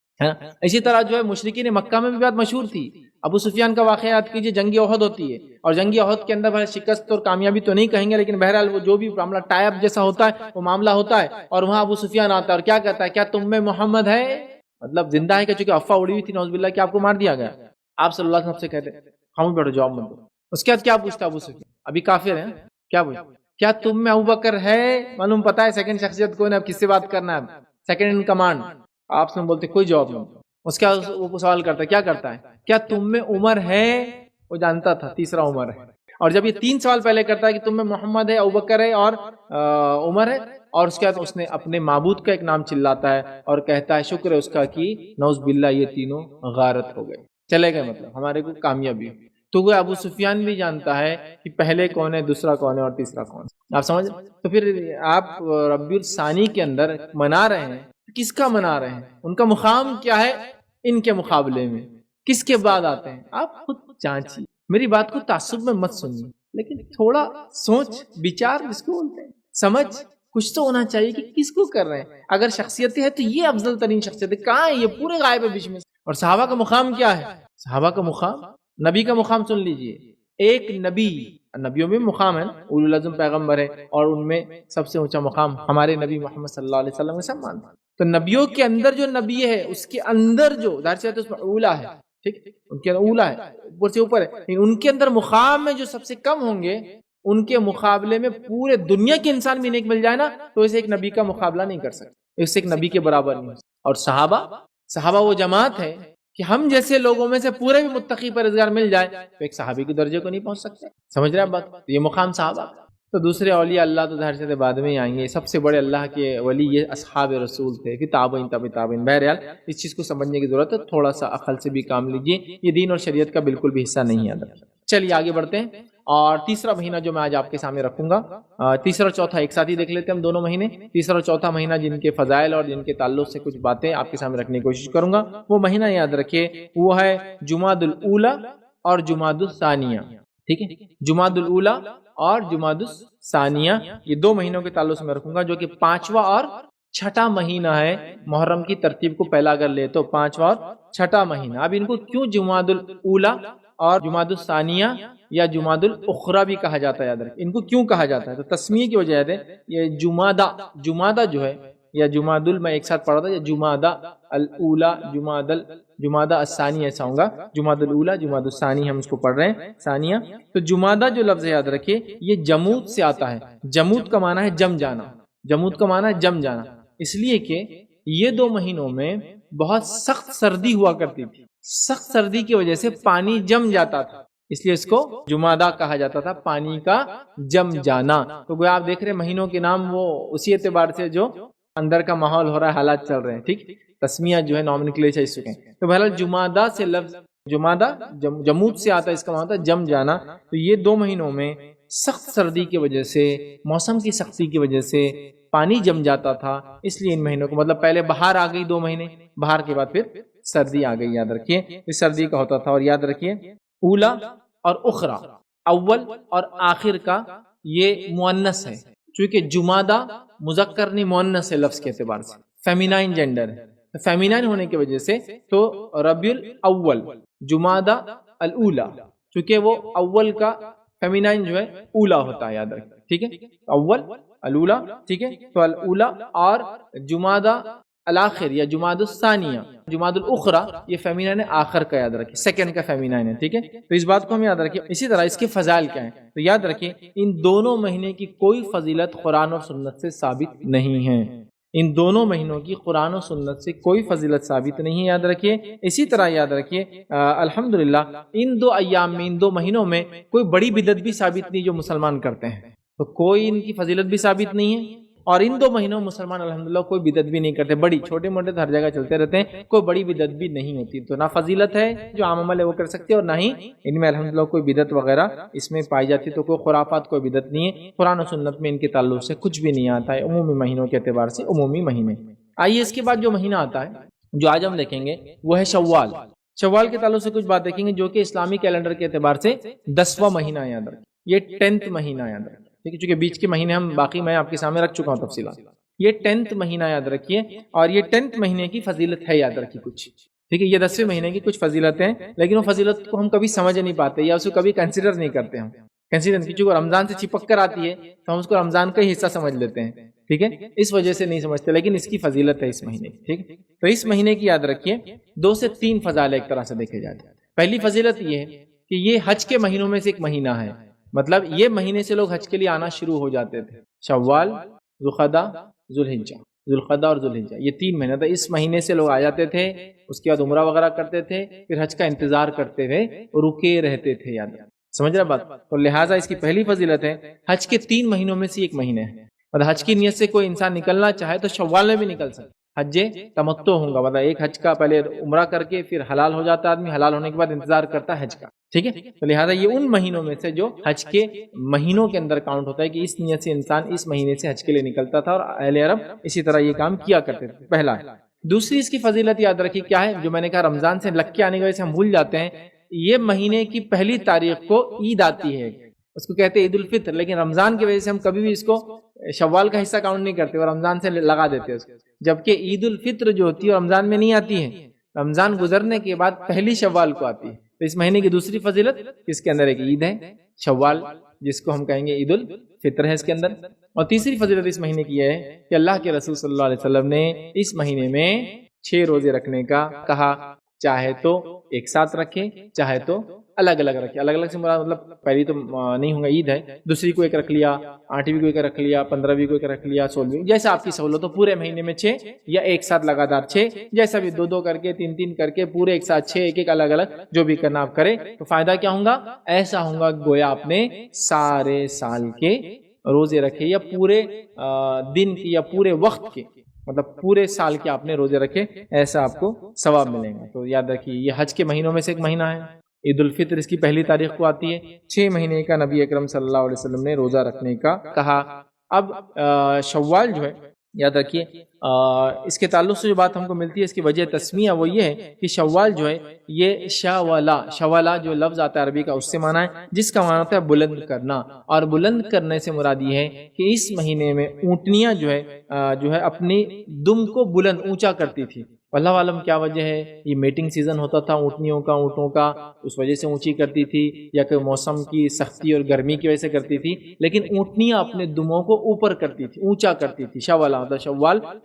اسی طرح جو ہے مشرکین مکہ میں بھی بات مشہور تھی، ابو سفیان کا واقعہ یاد کیجئے، جنگ احد ہوتی ہے، اور جنگ احد کے اندر شکست اور کامیابی تو نہیں کہیں گے، لیکن بہرحال وہ جو بھی معاملہ ٹائی اپ جیسا ہوتا ہے وہ معاملہ ہوتا ہے، اور وہاں ابو سفیان آتا ہے اور کیا کہتا ہے، کیا تم میں محمد ہے؟ مطلب زندہ ہے کہ چونکہ افواہ اڑی ہوئی تھی نعوذ باللہ کہ آپ کو مار دیا گیا، آپ صلی اللہ علیہ وسلم سے کہتے خاموش بیٹھو جواب مت دو۔ اس کے بعد کیا پوچھتا ابو سفیان، ابھی کافر ہیں، کیا پوچھتا، کیا تم میں ابوبکر ہے؟ معلوم پتا ہے سیکنڈ شخصیت کون ہے، اب کس سے بات کرنا ہے، سیکنڈ ان کمانڈ۔ آپ سے بولتے کوئی جواب نہیں۔ اس کا وہ سوال کرتا ہے، کیا کرتا ہے، کیا تم میں عمر ہے؟ وہ جانتا تھا تیسرا عمر ہے، اور جب یہ 3 سوال پہلے کرتا ہے کہ تم میں محمد ہے، ابوبکر ہے اور عمر ہے، اور اس کے بعد اس نے اپنے معبود کا ایک نام چلاتا ہے اور کہتا ہے شکر ہے اس کا کہ نعوذ باللہ یہ تینوں غارت ہو گئے، چلے گئے، مطلب ہمارے کو کامیابی۔ تو وہ ابو سفیان بھی جانتا ہے کہ پہلے کون ہے، دوسرا کون ہے اور تیسرا کون ہے، آپ سمجھ؟ تو پھر آپ ربیع الثانی کے اندر منا رہے ہیں، کس کا منا رہے ہیں، ان کا مقام کیا ہے ان کے مقابلے میں، کس کے بعد آتے ہیں، آپ خود جانچیے، میری بات کو تعصب میں مت سنیے، لیکن تھوڑا سوچ بچار جس کو بولتے ہیں، سمجھ کچھ تو ہونا چاہیے کہ کس کو کر رہے ہیں۔ اگر شخصیتیں ہیں تو یہ افضل ترین شخصیت ہے، کہاں ہے یہ؟ پورے غائب ہے بیچ میں۔ اور صحابہ کا مقام کیا ہے؟ صحابہ کا مقام، نبی کا مقام سن لیجئے، ایک نبی، نبیوں میں مقام ہے، اولو العزم پیغمبر ہے، اور ان میں سب سے اونچا مقام ہمارے نبی محمد صلی اللہ علیہ وسلم کے سب مانتے ہیں۔ تو نبیوں کے اندر جو نبی ہے اس کے اندر جو ظاہر سی بات ہے اس میں اولا ہے، ٹھیک، ان کے اندر اولا ہے، اوپر سے اوپر ہے، ان کے اندر مقام میں جو سب سے کم ہوں گے ان کے مقابلے میں پورے دنیا کے انسان بھی نیک مل جائے نا تو اسے ایک نبی کا مقابلہ نہیں کر سکتے، اس سے ایک نبی کے برابر نہیں۔ اور صحابہ وہ جماعت ہے کہ ہم جیسے لوگوں میں سے پورے بھی متقی پرہیزگار مل جائے تو ایک صحابی کے درجے کو نہیں پہنچ سکتے، سمجھ رہے ہیں بات؟ یہ مقام صحابہ۔ تو دوسرے اولیاء اللہ تو ظاہر سے بعد میں ہی آئیں گے، سب سے بڑے اللہ کے ولی یہ اصحاب رسول تھے، پھر تابعین تبع تابعین۔ بہرحال اس چیز کو سمجھنے کی ضرورت ہے، تھوڑا سا عقل سے بھی کام لیجئے، یہ دین اور شریعت کا بالکل بھی حصہ نہیں ہے۔ چلیے آگے بڑھتے ہیں، اور تیسرا مہینہ جو میں آج آپ کے سامنے رکھوں گا، تیسرا اور چوتھا ایک ساتھ ہی دیکھ لیتے ہیں ہم دونوں مہینے۔ تیسرا اور چوتھا مہینہ جن کے فضائل اور جن کے تعلق سے کچھ باتیں آپ کے سامنے رکھنے کی کوشش کروں گا، وہ مہینہ یاد رکھیے، وہ ہے جمادی الاولی اور جمادی الثانیہ، ٹھیک ہے؟ جمادی الاولی اور جمادی الثانیہ، یہ 2 مہینوں کے تعلق سے میں رکھوں گا، جو کہ 5واں اور 6واں مہینہ ہے۔ محرم کی ترتیب کو پہلا اگر لے تو 5واں اور 6واں مہینہ۔ اب ان کو کیوں جمادی الاولی اور جمادی الثانیہ یا جمادی الاخری بھی کہا جاتا ہے، یاد رکھیں ان کو کیوں کہا جاتا ہے، تو تسمیہ کی وجہ ہے، یہ جمادہ جو ہے، یا جمادی میں ایک ساتھ پڑھا تھا، یا جمادی الاولی، جمادی الثانی ایسا ہوگا، جمادی الاولی جمادی الثانی ہم اس کو پڑھ رہے ہیں ثانیہ۔ تو جمادہ جو لفظ یاد رکھیے یہ جمود سے آتا ہے، جمود کا معنی ہے جم جانا، جمود کا معنی ہے جم جانا، اس لیے کہ یہ 2 مہینوں میں بہت سخت سردی ہوا کرتی تھی، سخت سردی کی وجہ سے پانی جم جاتا تھا، اس لیے اس کو جمادہ کہا جاتا تھا، پانی کا جم جانا۔ تو گویا آپ دیکھ رہے ہیں مہینوں کے نام وہ اسی اعتبار سے جو اندر کا ماحول ہو رہا ہے، حالات چل رہے ہیں، ٹھیک، تسمیہ جو ہے نومنکلیچر اس چکے ہیں۔ تو بہرحال جمادہ سے لفظ جمادہ جمود سے آتا ہے، اس کا معنی ہوتا ہے جم جانا۔ تو یہ 2 مہینوں میں سخت سردی کی وجہ سے، موسم کی سختی کی وجہ سے پانی جم جاتا تھا، اس لیے ان مہینوں کو، مطلب پہلے بہار آ گئی 2 مہینے، بہار کے بعد پھر سردی آ گئی، یاد رکھیے اس سردی کا ہوتا تھا۔ اور یاد رکھیے اولا اور اخرا، اول اور آخر کا یہ مؤنث ہے، چونکہ جمادہ مذکر نہیں مؤنث ہے لفظ کے اعتبار سے، فیمینائن جینڈر ہے، فیمینائن ہونے کی وجہ سے تو ربیع الاول، جمادہ الاولا، چونکہ وہ اول کا فیمینائن جو ہے اولا ہوتا ہے، یاد رکھیں، ٹھیک ہے، اول الاولا، ٹھیک ہے، تو الاولا، اور جمادہ الاخر یا جماد الثانیہ، جماد الاخرى یہ فیمینائن ہے آخر کا، یاد رکھیں سیکنڈ کا فیمینائن ہے، ٹھیک ہے، تو اس بات کو ہم یاد رکھیں۔ اسی طرح اس کے فضائل کیا ہیں، تو یاد رکھیں ان دونوں مہینے کی کوئی فضیلت قرآن اور سنت سے ثابت نہیں ہے، ان دونوں مہینوں کی قرآن و سنت سے کوئی فضیلت ثابت نہیں ہے، یاد رکھیے۔ اسی طرح یاد رکھیے الحمدللہ ان 2 ایام میں، ان 2 مہینوں میں کوئی بڑی بدعت بھی ثابت نہیں جو مسلمان کرتے ہیں، تو کوئی ان کی فضیلت بھی ثابت نہیں ہے، اور ان 2 مہینوں میں مسلمان الحمدللہ کوئی بدعت بھی نہیں کرتے، بڑی چھوٹے موٹے ہر جگہ چلتے رہتے ہیں، کوئی بڑی بدعت بھی نہیں ہوتی، تو نہ فضیلت ہے جو عام عمل ہے وہ کر سکتے ہیں، اور نہ ہی ان میں الحمدللہ کوئی بدعت وغیرہ اس میں پائی جاتی، تو کوئی خرافات کوئی بدعت نہیں ہے، قرآن و سنت میں ان کے تعلق سے کچھ بھی نہیں آتا ہے، عمومی مہینوں کے اعتبار سے عمومی مہینے۔ آئیے اس کے بعد جو مہینہ آتا ہے جو آج ہم دیکھیں گے وہ ہے شوال۔ شوال کے تعلق سے کچھ بات دیکھیں گے جو کہ اسلامی کیلنڈر کے اعتبار سے 10واں مہینہ، یاد رکھیں یہ 10th مہینہ، یاد رکھیں، ٹھیک ہے، چونکہ بیچ کے مہینے ہم باقی میں آپ کے سامنے رکھ چکا ہوں تفصیلات، یہ 10th مہینہ یاد رکھیے، اور یہ 10th مہینے کی فضیلت ہے، یاد رکھیے کچھ، ٹھیک ہے، یہ 10ویں مہینے کی کچھ فضیلتیں، لیکن وہ فضیلت کو ہم کبھی سمجھ نہیں پاتے یا اس کو کبھی کنسیڈر نہیں کرتے، ہم کنسیڈر نہیں، چونکہ رمضان سے چپک کر آتی ہے تو ہم اس کو رمضان کا ہی حصہ سمجھ لیتے ہیں، ٹھیک ہے، اس وجہ سے نہیں سمجھتے، لیکن اس کی فضیلت ہے اس مہینے کی، ٹھیک ہے، تو اس مہینے کی یاد رکھیے 2 سے 3 فضائل ایک طرح سے دیکھے جاتے ہیں۔ پہلی فضیلت یہ ہے کہ یہ حج کے مہینوں میں سے ایک مہینہ ہے، مطلب یہ مہینے سے لوگ حج کے لیے آنا شروع ہو جاتے تھے، شوال، ذوالقعدہ، ذوالحجہ، ذوالقعدہ اور ذوالحجہ، یہ 3 مہینے تھا، اس مہینے سے لوگ آ جاتے تھے، اس کے بعد عمرہ وغیرہ کرتے تھے، پھر حج کا انتظار کرتے ہوئے رکے رہتے تھے، یاد سمجھ رہے بات، تو لہٰذا اس کی پہلی فضیلت ہے حج کے 3 مہینوں میں سے ایک مہینہ ہے، مطلب حج کی نیت سے کوئی انسان نکلنا چاہے تو شوال میں بھی نکل سکتا، حج تمتع ہوگا، مطلب ایک حج کا پہلے عمرہ کر کے پھر حلال ہو جاتا آدمی، حلال ہونے کے بعد انتظار کرتا ہے حج کا، ٹھیک ہے، تو لہٰذا یہ ان مہینوں میں سے جو حج کے مہینوں کے اندر کاؤنٹ ہوتا ہے کہ اس نیت سے انسان اس مہینے سے حج کے لیے نکلتا تھا، اور اہل عرب اسی طرح یہ کام کیا کرتے تھے، پہلا ہے۔ دوسری اس کی فضیلت یاد رکھیے کیا ہے، جو میں نے کہا رمضان سے لگ کے آنے کی وجہ سے ہم بھول جاتے ہیں، یہ مہینے کی پہلی تاریخ کو عید آتی ہے، اس کو کہتے ہیں عید الفطر، لیکن رمضان کی وجہ سے ہم کبھی بھی اس کو شوال کا حصہ کاؤنٹ نہیں کرتے اور رمضان سے لگا دیتے اس کو، جبکہ عید الفطر جو ہوتی ہے رمضان میں نہیں آتی ہے، رمضان گزرنے کے بعد پہلی شوال کو آتی ہے، تو اس مہینے کی دوسری فضیلت اس کے اندر ایک عید ہے شوال، جس کو ہم کہیں گے عید الفطر ہے اس کے اندر، اور تیسری فضیلت اس مہینے کی ہے کہ اللہ کے رسول صلی اللہ علیہ وسلم نے اس مہینے میں 6 روزے رکھنے کا کہا، چاہے تو ایک ساتھ رکھے چاہے تو الگ الگ رکھے، الگ الگ سے مراد مطلب پہلی تو نہیں ہوگا عید ہے، دوسری کو ایک رکھ لیا، 8ویں کو ایک رکھ لیا، 15ویں کو ایک رکھ لیا، 16ویں، جیسا آپ کی سہولت ہو، پورے مہینے میں 6 یا ایک ساتھ لگاتار 6، جیسا بھی 2 کر کے 3 کر کے پورے ایک ساتھ 6، ایک الگ الگ جو بھی کرنا آپ کرے، تو فائدہ کیا ہوگا، ایسا ہوگا گویا آپ نے سارے سال کے روزے رکھے، یا پورے دن کی یا پورے وقت کے، مطلب پورے سال کے آپ نے روزے رکھے، ایسا آپ کو ثواب ملے گا۔ تو یاد رکھیے یہ حج کے مہینوں میں سے ایک مہینہ ہے، عید الفطر اس کی پہلی تاریخ کو آتی ہے، 6 مہینے کا نبی اکرم صلی اللہ علیہ وسلم نے روزہ رکھنے کا کہا۔ اب شوال جو ہے یاد رکھیے اس کے تعلق سے جو بات ہم کو ملتی ہے، اس کی وجہ تسمیہ وہ یہ ہے کہ شوال جو ہے یہ شوالا جو لفظ آتا ہے عربی کا، اس سے معنی ہے جس کا معنی ہوتا ہے بلند کرنا، اور بلند کرنے سے مراد یہ ہے کہ اس مہینے میں اونٹنیاں جو ہے اپنی دم کو بلند اونچا کرتی تھی، اللہ عالم کیا وجہ ہے، یہ میٹنگ سیزن ہوتا تھا اونٹنیوں کا، اونٹوں کا، اس وجہ سے اونچی کرتی تھی، یا کہ موسم کی سختی اور گرمی کی وجہ سے کرتی تھی، لیکن اونٹنیاں اپنے دموں کو اوپر کرتی تھی، اونچا کرتی تھی، شوالا مطلب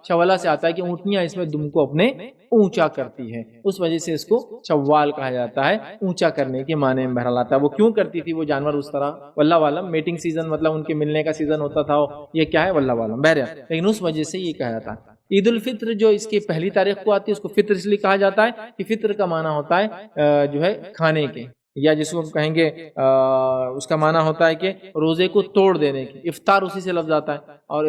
شوالا سے آتا ہے کہ اونٹنیاں اس میں دم کو اپنے اونچا کرتی ہے، اس وجہ سے اس کو شوال کہا جاتا ہے، اونچا کرنے کے معنی میں بہرحال آتا ہے۔ وہ کیوں کرتی تھی وہ جانور اس طرح، واللہ عالم، میٹنگ سیزن مطلب ان کے ملنے کا سیزن ہوتا تھا، یہ کیا ہے واللہ عالم، بہرحال، لیکن اس وجہ سے یہ کہا جاتا ہے۔ عید الفطر جو اس کی پہلی تاریخ کو آتی ہے، اس کو فطر اس لیے کہا جاتا ہے کہ فطر کا معنی ہوتا ہے جو ہے کھانے کے، یا جس کو کہیں گے اس کا معنی ہوتا ہے کہ روزے کو توڑ دینے کی، افطار اسی سے لفظ آتا ہے، اور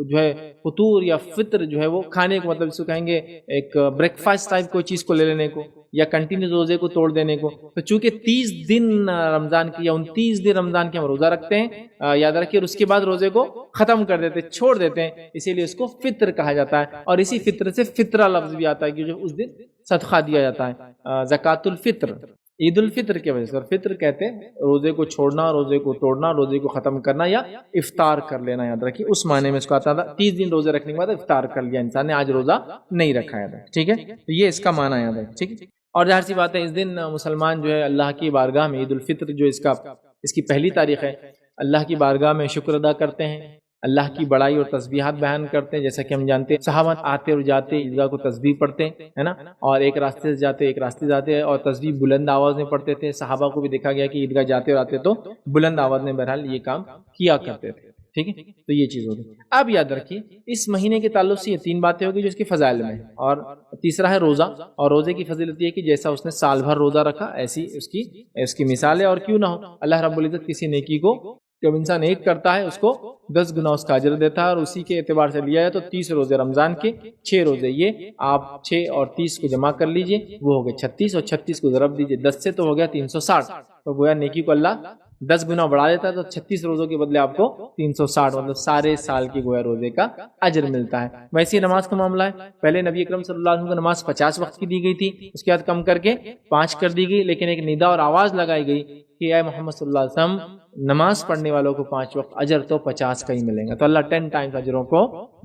جو ہے فطور یا فطر جو ہے وہ کھانے کو، مطلب اس کو کہیں گے ایک بریک فاسٹ ٹائپ کوئی چیز کو لے لینے کو، یا کنٹینیو روزے کو توڑ دینے کو. تو چونکہ 30 دن رمضان کی یا 29 دن رمضان کے ہم روزہ رکھتے ہیں یاد رکھیے, اور اس کے بعد روزے کو ختم کر دیتے ہیں, چھوڑ دیتے ہیں, اسی لیے اس کو فطر کہا جاتا ہے. اور اسی فطر سے فطرہ لفظ بھی آتا ہے کیونکہ اس دن صدقہ دیا جاتا ہے, زکوٰۃ الفطر عید الفطر کی وجہ سے. اور فطر کہتے ہیں روزے کو چھوڑنا, روزے کو توڑنا, روزے کو ختم کرنا یا افطار کر لینا, یاد رکھیے اس معنی میں اس کو آتا تھا. 30 دن روزے رکھنے کے بعد افطار کر لیا انسان نے, آج روزہ نہیں رکھا ہے, ٹھیک ہے. تو یہ اس کا معنی یاد ہے, ٹھیک ہے. اور ظاہر سی بات ہے اس دن مسلمان جو ہے اللہ کی بارگاہ میں عید الفطر جو اس کی پہلی تاریخ ہے, اللہ کی بارگاہ میں شکر ادا کرتے ہیں, اللہ کی بڑائی اور تسبیحات بیان کرتے ہیں. جیسا کہ ہم جانتے ہیں صحابہ آتے اور جاتے عیدگاہ کو تسبیح پڑھتے ہیں نا, اور ایک راستے سے جاتے ایک راستے جاتے, اور تسبیح بلند آواز میں پڑھتے تھے. صحابہ کو بھی دیکھا گیا کہ عیدگاہ جاتے اور آتے تو بلند آواز میں بہرحال یہ کام کیا کرتے تھے, ٹھیک ہے. تو یہ چیز ہوگی. اب یاد رکھیے اس مہینے کے تعلق سے یہ 3 باتیں ہوگی جو اس کے فضائل میں, اور تیسرا ہے روزہ. اور روزے کی فضیلت یہ ہے کہ جیسا اس نے سال بھر روزہ رکھا ایسی اس کی مثال ہے. اور کیوں نہ ہو, اللہ رب العزت کسی نیکی کو جب انسان ایک کرتا ہے اس کو 10 گنا اس کا اجر دیتا ہے. اور اسی کے اعتبار سے لیا ہے تو 30 روزے رمضان کے, 6 روزے یہ, آپ 6 اور 30 کو جمع کر لیجئے, وہ ہو گئے 36, اور 36 کو ضرب دیجئے 10 سے تو ہو گیا 360. تو گویا نیکی کو اللہ 10 گنا بڑھا دیتا ہے, تو 36 روزوں کے بدلے آپ کو 360 مطلب سارے سال کی گویا روزے کا اجر ملتا ہے. ویسے نماز کا معاملہ ہے, پہلے نبی اکرم صلی اللہ علیہ وسلم کو نماز 50 وقت کی دی گئی تھی, اس کے بعد کم کر کے 5 کر دی گئی, لیکن ایک ندا اور آواز لگائی گئی کہ اے محمد صلی اللہ علیہ وسلم نماز پڑھنے والوں کو 5 وقت اجر تو 50 کا ہی ملیں گا. تو اللہ 10 ٹائمز اجروں کو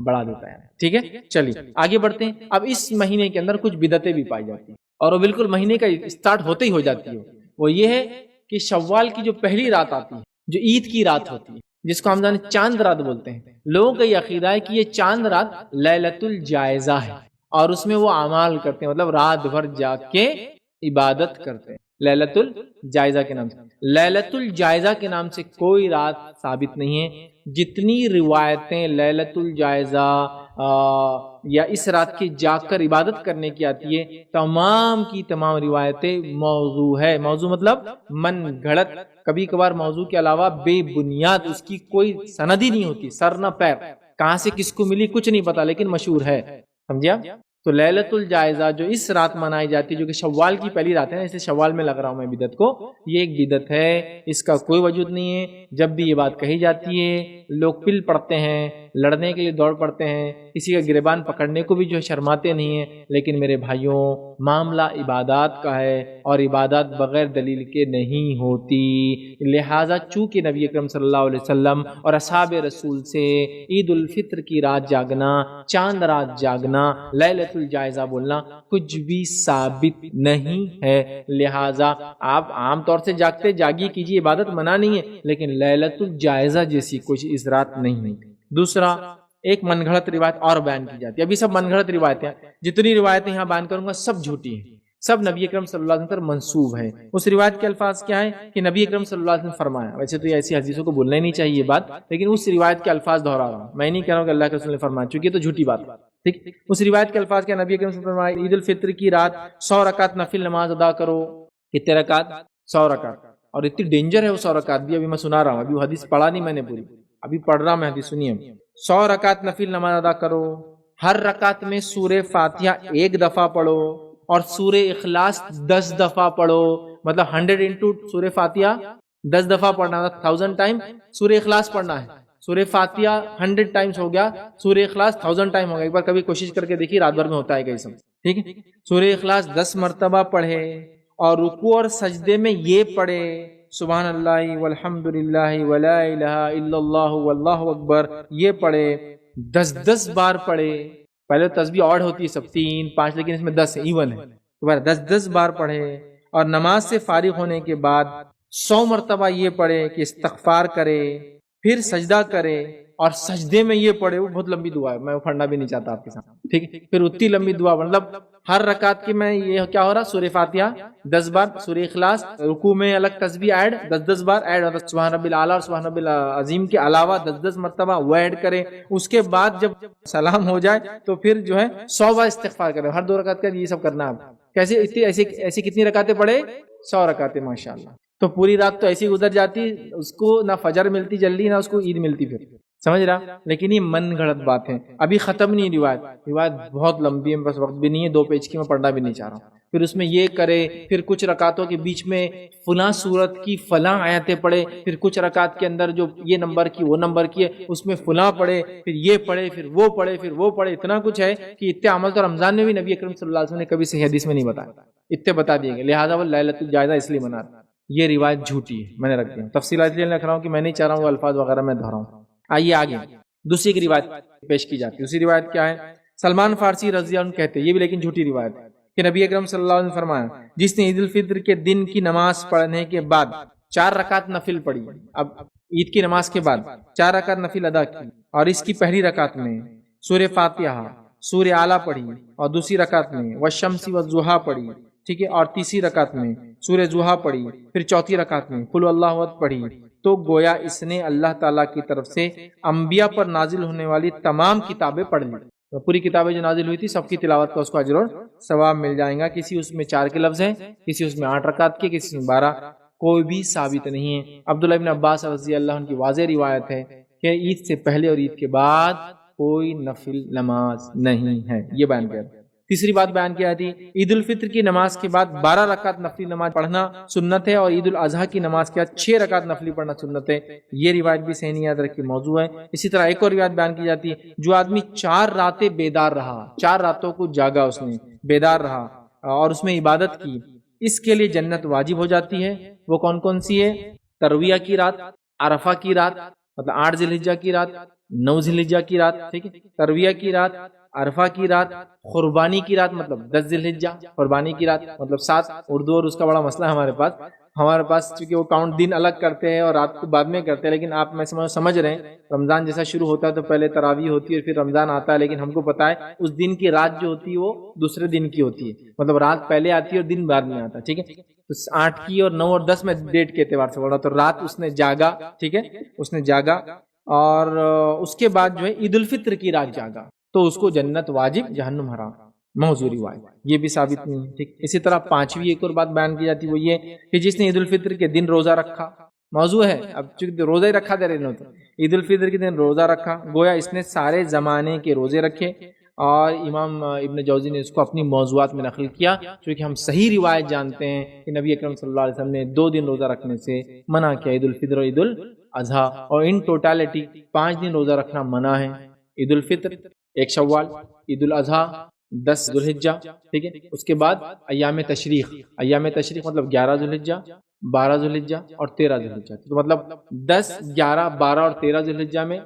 بڑھا دیتا ہے, ٹھیک ہے. چلیے آگے بڑھتے ہیں. اب اس مہینے کے اندر کچھ بدعتیں بھی پائی جاتی ہیں, اور وہ بالکل مہینے کا اسٹارٹ ہوتے ہی ہو جاتی ہے. وہ یہ ہے کہ شوال کی جو پہلی رات آتی ہے, جو عید کی رات ہوتی ہے, جس کو ہم جانے چاند رات بولتے ہیں, لوگوں کا یہ عقیدہ ہے کہ یہ چاند رات لیلۃ الجائزہ ہے, اور اس میں وہ اعمال کرتے ہیں, مطلب رات بھر جاگ کے عبادت کرتے ہیں لیلۃ الجائزہ کے نام سے. لیلۃ الجائزہ کے نام سے کوئی رات ثابت نہیں ہے. جتنی روایتیں لیلۃ الجائزہ یا اس رات کی جاگ کر عبادت کرنے کی آتی ہے, تمام کی تمام روایتیں موضوع ہے. موضوع مطلب من گھڑت, کبھی کبھار موضوع کے علاوہ بے بنیاد, اس کی کوئی سند ہی نہیں ہوتی, سر نہ پیر, کہاں سے کس کو ملی کچھ نہیں پتا, لیکن مشہور ہے, سمجھا. تو لیلۃ الجائزہ جو اس رات منائی جاتی ہے, جو کہ شوال کی پہلی رات ہے نا, اسے شوال میں لگ رہا ہوں میں بدعت کو, یہ ایک بدعت ہے, اس کا کوئی وجود نہیں ہے. جب بھی یہ بات کہی جاتی ہے لوگ پل پڑتے ہیں, لڑنے کے لیے دوڑ پڑتے ہیں, کسی کا گریبان پکڑنے کو بھی جو شرماتے نہیں ہیں. لیکن میرے بھائیوں معاملہ عبادات کا ہے, اور عبادات بغیر دلیل کے نہیں ہوتی. لہٰذا چونکہ نبی اکرم صلی اللہ علیہ وسلم اور اصحاب رسول سے عید الفطر کی رات جاگنا, چاند رات جاگنا, لیلۃ الجائزہ بولنا کچھ بھی ثابت نہیں ہے. لہٰذا آپ عام طور سے جاگتے جاگی کیجیے, عبادت منع نہیں ہے, لیکن لیلۃ الجائزہ جیسی کچھ اس رات نہیں ہے. دوسرا, ایک من گھڑت روایت اور بیان کی جاتی ہے. ابھی سب من گھڑت روایتیں, جتنی روایتیں یہاں بیان کروں گا سب جھوٹی ہیں, سب نبی اکرم صلی اللہ علیہ وسلم پر منسوب ہے. اس روایت کے الفاظ کیا ہے کہ نبی اکرم صلی اللہ علیہ وسلم فرمایا. ویسے تو یہ ایسی حدیثوں کو بولنا ہی نہیں چاہیے یہ بات, لیکن اس روایت کے الفاظ دہرا رہا ہوں, میں نہیں کہہ رہا ہوں کہ اللہ کے رسول نے فرمایا, چونکہ یہ تو جھوٹی بات ہے. ٹھیک, اس روایت کے الفاظ کیا, نبی اکرم صلی اللہ علیہ وسلم فرمایا عید الفطر کی رات 100 رکعت نفل نماز ادا کرو. کتنے رکعت؟ 100 رکعت. اور اتنی ڈینجر ہے وہ 100 رکعت بھی, ابھی میں سنا رہا ہوں, ابھی وہ حدیث پڑھا نہیں میں نے پوری, ابھی پڑھ رہا میں حدیث, سنیے. 100 رکعت نفل نماز ادا کرو, ہر رکعت میں سورہ فاتحہ 1 دفعہ پڑھو, اور سورہ اخلاص 10 دفعہ پڑھو. مطلب 100 انٹو سورہ فاتحہ 10 دفعہ پڑھنا, 1000 ٹائم سورہ اخلاص پڑھنا ہے. سورہ فاتحہ 100 ٹائمز ہو گیا, سورہ اخلاص 1000 ٹائم ہو گیا. ایک بار کبھی کوشش کر کے دیکھیے رات بھر میں ہوتا ہے کیسا, ٹھیک ہے. سورہ اخلاص 10 مرتبہ پڑھے, اور رکوع اور سجدے میں یہ پڑھے سبحان اللہ والحمد للہ ولا الہ الا اللہ واللہ اکبر, یہ پڑھے 10 بار پڑھے. پہلے تسبیح اور ہوتی ہے سب 3 5, لیکن اس میں 10 ایون ہے, تو 10 بار پڑھے. اور نماز سے فارغ ہونے کے بعد 100 مرتبہ یہ پڑھے کہ استغفار کرے, پھر سجدہ کرے, اور سجدے میں یہ پڑھے. وہ بہت لمبی دعا ہے, میں پڑھنا بھی نہیں چاہتا آپ کے ساتھ, ٹھیک ہے. پھر اتنی لمبی دعا, مطلب ہر رکعت کی میں یہ کیا ہو رہا, سورہ فاتحہ 10 بار, سورہ اخلاص, رکوع میں الگ تسبیح ایڈ 10 بار ایڈ, مطلب سبحان ربی الاعلیٰ اور سبحان ربی العظیم کے علاوہ 10 مرتبہ وہ ایڈ کرے. اس کے بعد جب سلام ہو جائے تو پھر جو ہے 100 بار استغفار کرے. ہر 2 رکعت کا یہ سب کرنا ہے. کیسے ایسی کتنی رکعتیں پڑھے, 100 رکعتیں, ماشاءاللہ. تو پوری رات تو ایسی گزر جاتی, اس کو نہ فجر ملتی جلدی, نہ اس کو عید ملتی پھر, سمجھ رہا. لیکن یہ من گھڑت بات ہے, ابھی ختم نہیں روایت بہت لمبی ہے, بس وقت بھی نہیں ہے, 2 پیج کی میں پڑھنا بھی نہیں چاہ رہا ہوں. پھر اس میں یہ کرے، پھر کچھ رکعتوں کے بیچ میں فلاں صورت کی فلاں آیتیں پڑھے، پھر کچھ رکعت کے اندر جو یہ نمبر کی وہ نمبر کی ہے اس میں فلاں پڑھے، پھر یہ پڑھے، پھر وہ پڑھے، پھر وہ پڑھے، اتنا کچھ ہے کہ اتنے عمل تو رمضان میں بھی نبی اکرم صلی اللہ علیہ وسلم نے کبھی صحیح حدیث میں نہیں بتایا، اتنے بتا دیے گئے، لہٰذا وہ لیلۃ الجائزہ اس لیے منا رہا۔ یہ روایت جھوٹی ہے، میں نے رکھ دیا تفصیلات لکھ رہا ہوں کہ میں نہیں چاہ رہا ہوں وہ الفاظ وغیرہ میں دہراؤں۔ آئیے آگے دوسری کی روایت پیش کی جاتی ہے۔ دوسری روایت کیا ہے؟ سلمان فارسی رضی اللہ عنہ کہتے ہیں، یہ بھی لیکن جھوٹی روایت ہے، کہ نبی اکرم صلی اللہ علیہ وسلم نے فرمایا جس نے عید الفطر کے دن کی نماز پڑھنے کے بعد 4 رکعت نفل پڑھی، اب عید کی نماز کے بعد 4 رکعت نفل ادا کی، اور اس کی پہلی رکعت میں سورہ فاتحہ، سورہ اعلیٰ پڑھی، اور دوسری رکعت میں والشمس والضحیٰ پڑھی، ٹھیک ہے، اور تیسری رکعت میں سورہ ضحیٰ پڑھی، پھر چوتھی رکعت میں قل اللہ احد پڑھی، تو گویا اس نے اللہ تعالیٰ کی طرف سے انبیاء پر نازل ہونے والی تمام کتابیں پڑھ لی۔ پوری کتابیں جو نازل ہوئی تھی سب کی تلاوت کا اس کو اجر اور ثواب مل جائے گا۔ کسی اس میں 4 کے لفظ ہیں، کسی اس میں 8 رکعت کے، کسی میں 12، کوئی بھی ثابت نہیں ہے۔ عبداللہ ابن عباس رضی اللہ عنہ کی واضح روایت ہے کہ عید سے پہلے اور عید کے بعد کوئی نفل نماز نہیں ہے، یہ بیان کیا۔ تیسری بات بیان کی جاتی ہے عید الفطر کی نماز کے بعد 12 رکعت نفلی نماز پڑھنا سنت ہے، اور عید الاضحیٰ کی نماز کے بعد 6 رکعت نفلی پڑھنا سنت ہے۔ یہ روایت بھی صحیح نہیں یاد رکھی، موضوع ہے۔ اسی طرح ایک اور روایت بیان کی جاتی ہے جو آدمی 4 راتیں بیدار رہا، 4 راتوں کو جاگا، اس نے بیدار رہا اور اس میں عبادت کی، اس کے لیے جنت واجب ہو جاتی ہے۔ وہ کون کون سی ہے؟ ترویہ کی رات، عرفہ کی رات مطلب 8 ذی الحجہ کی رات، 9 ذی الحجہ کی رات، ٹھیک ہے، ترویہ کی رات، عرفہ کی رات، قربانی کی رات مطلب 10 ذی الحجہ، قربانی کی رات مطلب 7۔ اردو اور اس کا بڑا مسئلہ ہے ہمارے پاس چونکہ وہ کاؤنٹ دن الگ کرتے ہیں اور رات کو بعد میں کرتے ہیں، لیکن آپ میں سمجھ رہے ہیں رمضان جیسا شروع ہوتا ہے تو پہلے تراویح ہوتی ہے اور پھر رمضان آتا ہے، لیکن ہم کو پتا ہے اس دن کی رات جو ہوتی ہے وہ دوسرے دن کی ہوتی ہے، مطلب رات پہلے آتی ہے اور دن بعد میں آتا ہے، ٹھیک ہے۔ تو 8 کی اور 9 اور 10 میں ڈیٹ کے اعتبار سے بول رہا تو رات اس نے جاگا، ٹھیک ہے، اس نے جاگا، اور اس کے بعد جو ہے عید الفطر کی رات جاگا تو اس کو جنت واجب جہنم حرام، موضوع روایت یہ بھی ثابت نہیں ہے، ٹھیک۔ اسی طرح 5ویں ایک اور بات بیان کی جاتی ہے وہ یہ کہ جس نے عید الفطر کے دن روزہ رکھا، موضوع ہے، اب چونکہ روزہ ہی رکھا دے رہے ہیں تو عید الفطر کے دن روزہ رکھا گویا اس نے سارے زمانے کے روزے رکھے، اور امام ابن جوزی نے اس کو اپنی موضوعات میں نقل کیا، چونکہ ہم صحیح روایت جانتے ہیں کہ نبی اکرم صلی اللہ علیہ وسلم نے 2 دن روزہ رکھنے سے منع کیا، عید الفطر اور عید الاضحیٰ، اور ان ٹوٹالٹی 5 دن روزہ رکھنا منع ہے، عید الفطر 1 شوال، عید الاضحیٰ 10 ذی الحجہ، ٹھیک ہے، اس کے بعد ایام تشریق مطلب 11 ذی الحجہ، 12 ذی الحجہ اور 13 ذی الحجہ، تو مطلب 10، 11، 12 اور 13 ذی الحجہ میں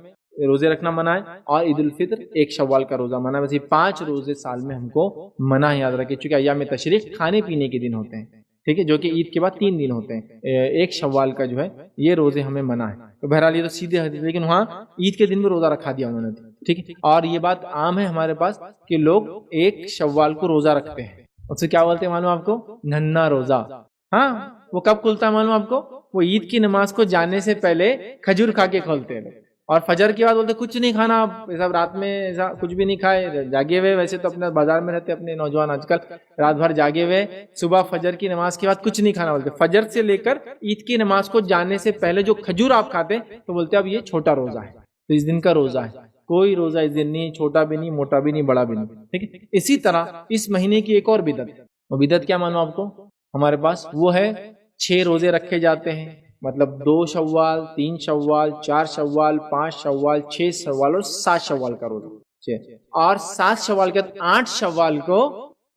روزے رکھنا منع ہے، اور عید الفطر 1 شوال کا روزہ منع ہے۔ ویسے 5 روزے سال میں ہم کو منع ہے، یاد رکھیں، چونکہ ایام تشریق کھانے پینے کے دن ہوتے ہیں، ٹھیک ہے، جو کہ عید کے بعد 3 دن ہوتے ہیں، 1 شوال کا جو ہے یہ روزے ہمیں منع ہے۔ تو بہرحال یہ تو سیدھے حدیث، لیکن وہاں عید کے دن میں روزہ رکھا دیا انہوں نے، ٹھیک ہے، اور یہ بات عام ہے ہمارے پاس کہ لوگ 1 شوال کو روزہ رکھتے ہیں، اس سے کیا بولتے ہیں معلوم آپ کو؟ ننھا روزہ۔ ہاں، وہ کب کھلتا ہے معلوم آپ کو؟ وہ عید کی نماز کو جانے سے پہلے کھجور کھا کے کھولتے ہیں، اور فجر کے بعد بولتے کچھ نہیں کھانا، آپ سب رات میں ایسا کچھ بھی نہیں کھائے، جاگے ہوئے، ویسے تو اپنے بازار میں رہتے اپنے نوجوان آج کل رات بھر جاگے ہوئے، صبح فجر کی نماز کے بعد کچھ نہیں کھانا بولتے، فجر سے لے کر عید کی نماز کو جانے سے پہلے جو کھجور آپ کھاتے تو بولتے اب یہ چھوٹا روزہ ہے، تو اس دن کا روزہ ہے، کوئی روزہ اس دن نہیں، چھوٹا بھی نہیں، موٹا بھی نہیں، بڑا بھی نہیں، ٹھیک ہے۔ اسی طرح اس مہینے کی ایک اور بدعت، وہ بدعت کیا مانو آپ کو؟ ہمارے پاس وہ ہے 6 روزے رکھے جاتے ہیں، مطلب 2 شوال، 3 شوال، 4 شوال، 5 شوال، 6 شوال اور 7 شوال کا روزہ، اور 7 شوال کے بعد 8 شوال کو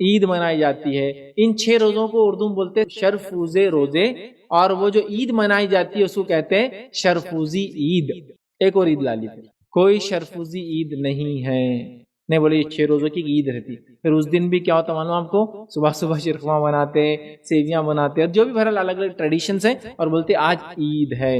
عید منائی جاتی ہے۔ ان 6 روزوں کو اردو میں بولتے ہیں شرفوزے روزے، اور وہ جو عید منائی جاتی ہے اس کو کہتے ہیں شرفوزی عید۔ ایک اور عید لا لی، کوئی شرفوزی عید نہیں ہے، نہیں بولے یہ 6 روزوں کی عید رہتی۔ پھر اس دن بھی کیا ہوتا معلوم آپ کو؟ صبح صبح شیرخورما بناتے، سیویاں بناتے، اور جو بھی بہرحال الگ الگ ٹریڈیشنز ہیں، اور بولتے آج عید ہے۔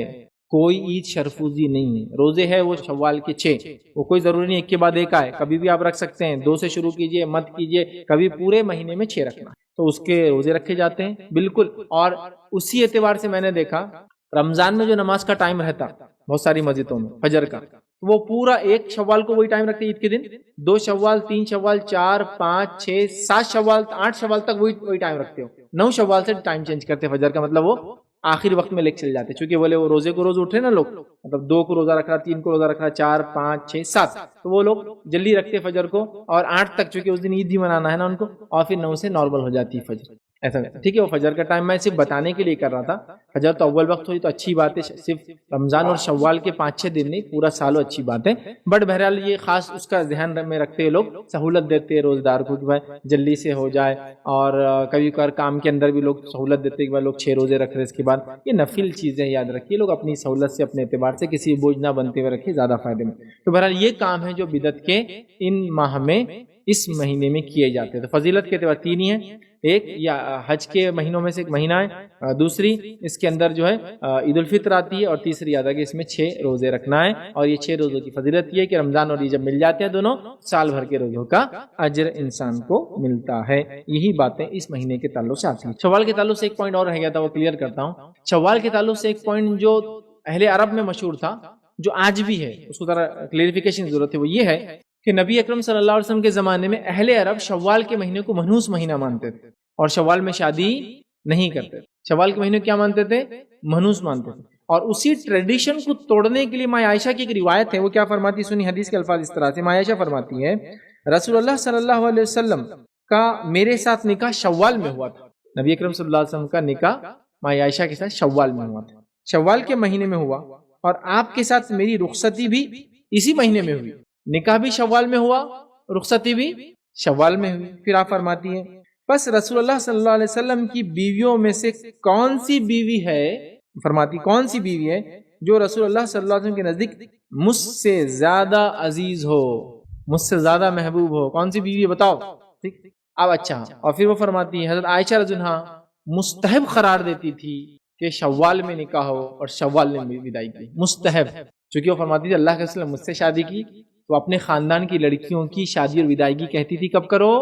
کوئی عید شرفوزی نہیں ہے، روزے ہے وہ شوال کے 6، وہ کوئی ضروری نہیں ایک کے بعد ایک آئے، کبھی بھی آپ رکھ سکتے ہیں، 2 سے شروع کیجئے، مت کیجئے، کبھی پورے مہینے میں 6 رکھنا، تو اس کے روزے رکھے جاتے ہیں بالکل۔ اور اسی اعتبار سے میں نے دیکھا رمضان میں جو نماز کا ٹائم رہتا بہت ساری مسجدوں میں فجر کا، وہ پورا 1 شوال کو وہی ٹائم رکھتے عید کے دن، 2 شوال، 3 شوال، 4، 5، 6، 7 شوال، 8 شوال تک وہی ٹائم رکھتے ہو، 9 شوال سے ٹائم چینج کرتے فجر کا، مطلب وہ آخر وقت میں لے کے چل جاتے، چونکہ بولے وہ روزے کو روز اٹھے نا لوگ، مطلب 2 کو روزہ رکھ رہا، 3 کو روزہ رکھ رہا، 4 5 6 7، تو وہ لوگ جلدی رکھتے فجر کو، اور 8 تک چونکہ اس دن عید بھی منانا ہے نا ان کو، اور پھر 9 سے نارمل ہو جاتی ہے فجر، ایسا ٹھیک ہے۔ وہ فجر کا ٹائم میں صرف بتانے کے لیے کر رہا تھا، فجر تو اول وقت ہوئی تو اچھی بات ہے، صرف رمضان اور شوال کے 5 6 دن نہیں، پورا سالوں اچھی بات ہے، بٹ بہرحال یہ خاص اس کا ذہن میں رکھتے ہیں لوگ، سہولت دیتے ہیں روزدار کو کہ بھائی جلدی سے ہو جائے، اور کبھی کبھار کام کے اندر بھی لوگ سہولت دیتے ہیں کہ بھائی لوگ 6 روزے رکھ رہے، اس کے بعد یہ نفل چیزیں یاد رکھیے، لوگ اپنی سہولت سے اپنے اعتبار سے کسی بوجھ نہ بنتے ہوئے رکھیے، زیادہ فائدے میں۔ تو بہرحال یہ کام ہے جو بدعت کے ان ماہ میں اس مہینے میں کیے جاتے ہیں۔ تو فضیلت کے اعتبار 3 ہی ہیں، ایک یا حج کے مہینوں میں سے ایک مہینہ ہے، دوسری اس کے اندر جو ہے عید الفطر آتی ہے، اور تیسری یاد ہے کہ اس میں 6 روزے رکھنا ہے، اور یہ 6 روزوں کی فضیلت یہ ہے کہ رمضان اور عید جب مل جاتے ہیں دونوں، سال بھر کے روزوں کا اجر انسان کو ملتا ہے۔ یہی باتیں اس مہینے کے تعلق سے آتی ہیں۔ شوال کے تعلق سے ایک پوائنٹ اور رہ گیا تھا، وہ کلیئر کرتا ہوں۔ شوال کے تعلق سے ایک پوائنٹ جو اہل عرب میں مشہور تھا، جو آج بھی ہے، اس کو ذرا کلیئرفیکیشن کی ضرورت ہے، وہ یہ ہے کہ نبی اکرم صلی اللہ علیہ وسلم کے زمانے میں اہل عرب شوال کے مہینے کو منحوس مہینہ مانتے تھے، اور شوال میں شادی نہیں کرتے تھے۔ شوال کے مہینے کیا مانتے تھے؟ منحوس مانتے تھے، اور اسی ٹریڈیشن کو توڑنے کے لیے ماں عائشہ کی ایک روایت ہے، وہ کیا فرماتی، سنی حدیث کے الفاظ اس طرح سے، ماں عائشہ فرماتی ہے رسول اللہ صلی اللہ علیہ وسلم کا میرے ساتھ نکاح شوال میں ہوا تھا۔ نبی اکرم صلی اللہ علیہ وسلم کا نکاح ماں عائشہ کے ساتھ شوال میں ہوا تھا، شوال کے مہینے میں ہوا، اور آپ کے ساتھ میری رخصتی بھی اسی مہینے میں ہوئی، نکاح بھی شوال میں ہوا، رخصتی بھی شوال میں ہوئی۔ پھر آپ فرماتی ہیں بس رسول اللہ صلی اللہ علیہ وسلم کی بیویوں میں سے کون سی بیوی ہے، فرماتی کون سی بیوی ہے جو رسول اللہ صلی اللہ علیہ وسلم کے نزدیک مجھ سے زیادہ عزیز ہو، مجھ سے زیادہ محبوب ہو، کون سی بیوی ہے بتاؤ، ٹھیک۔ اب اچھا، اور پھر وہ فرماتی ہے حضرت عائشہ رضی اللہ عنہا مستحب قرار دیتی تھی کہ شوال میں نکاح ہو اور شوال میں وداعی کی، مستحب، چونکہ وہ فرماتی تھی اللہ کے رسول نے مجھ سے شادی کی تو اپنے خاندان کی لڑکیوں کی شادی اور وداعی کہتی تھی کب کرو؟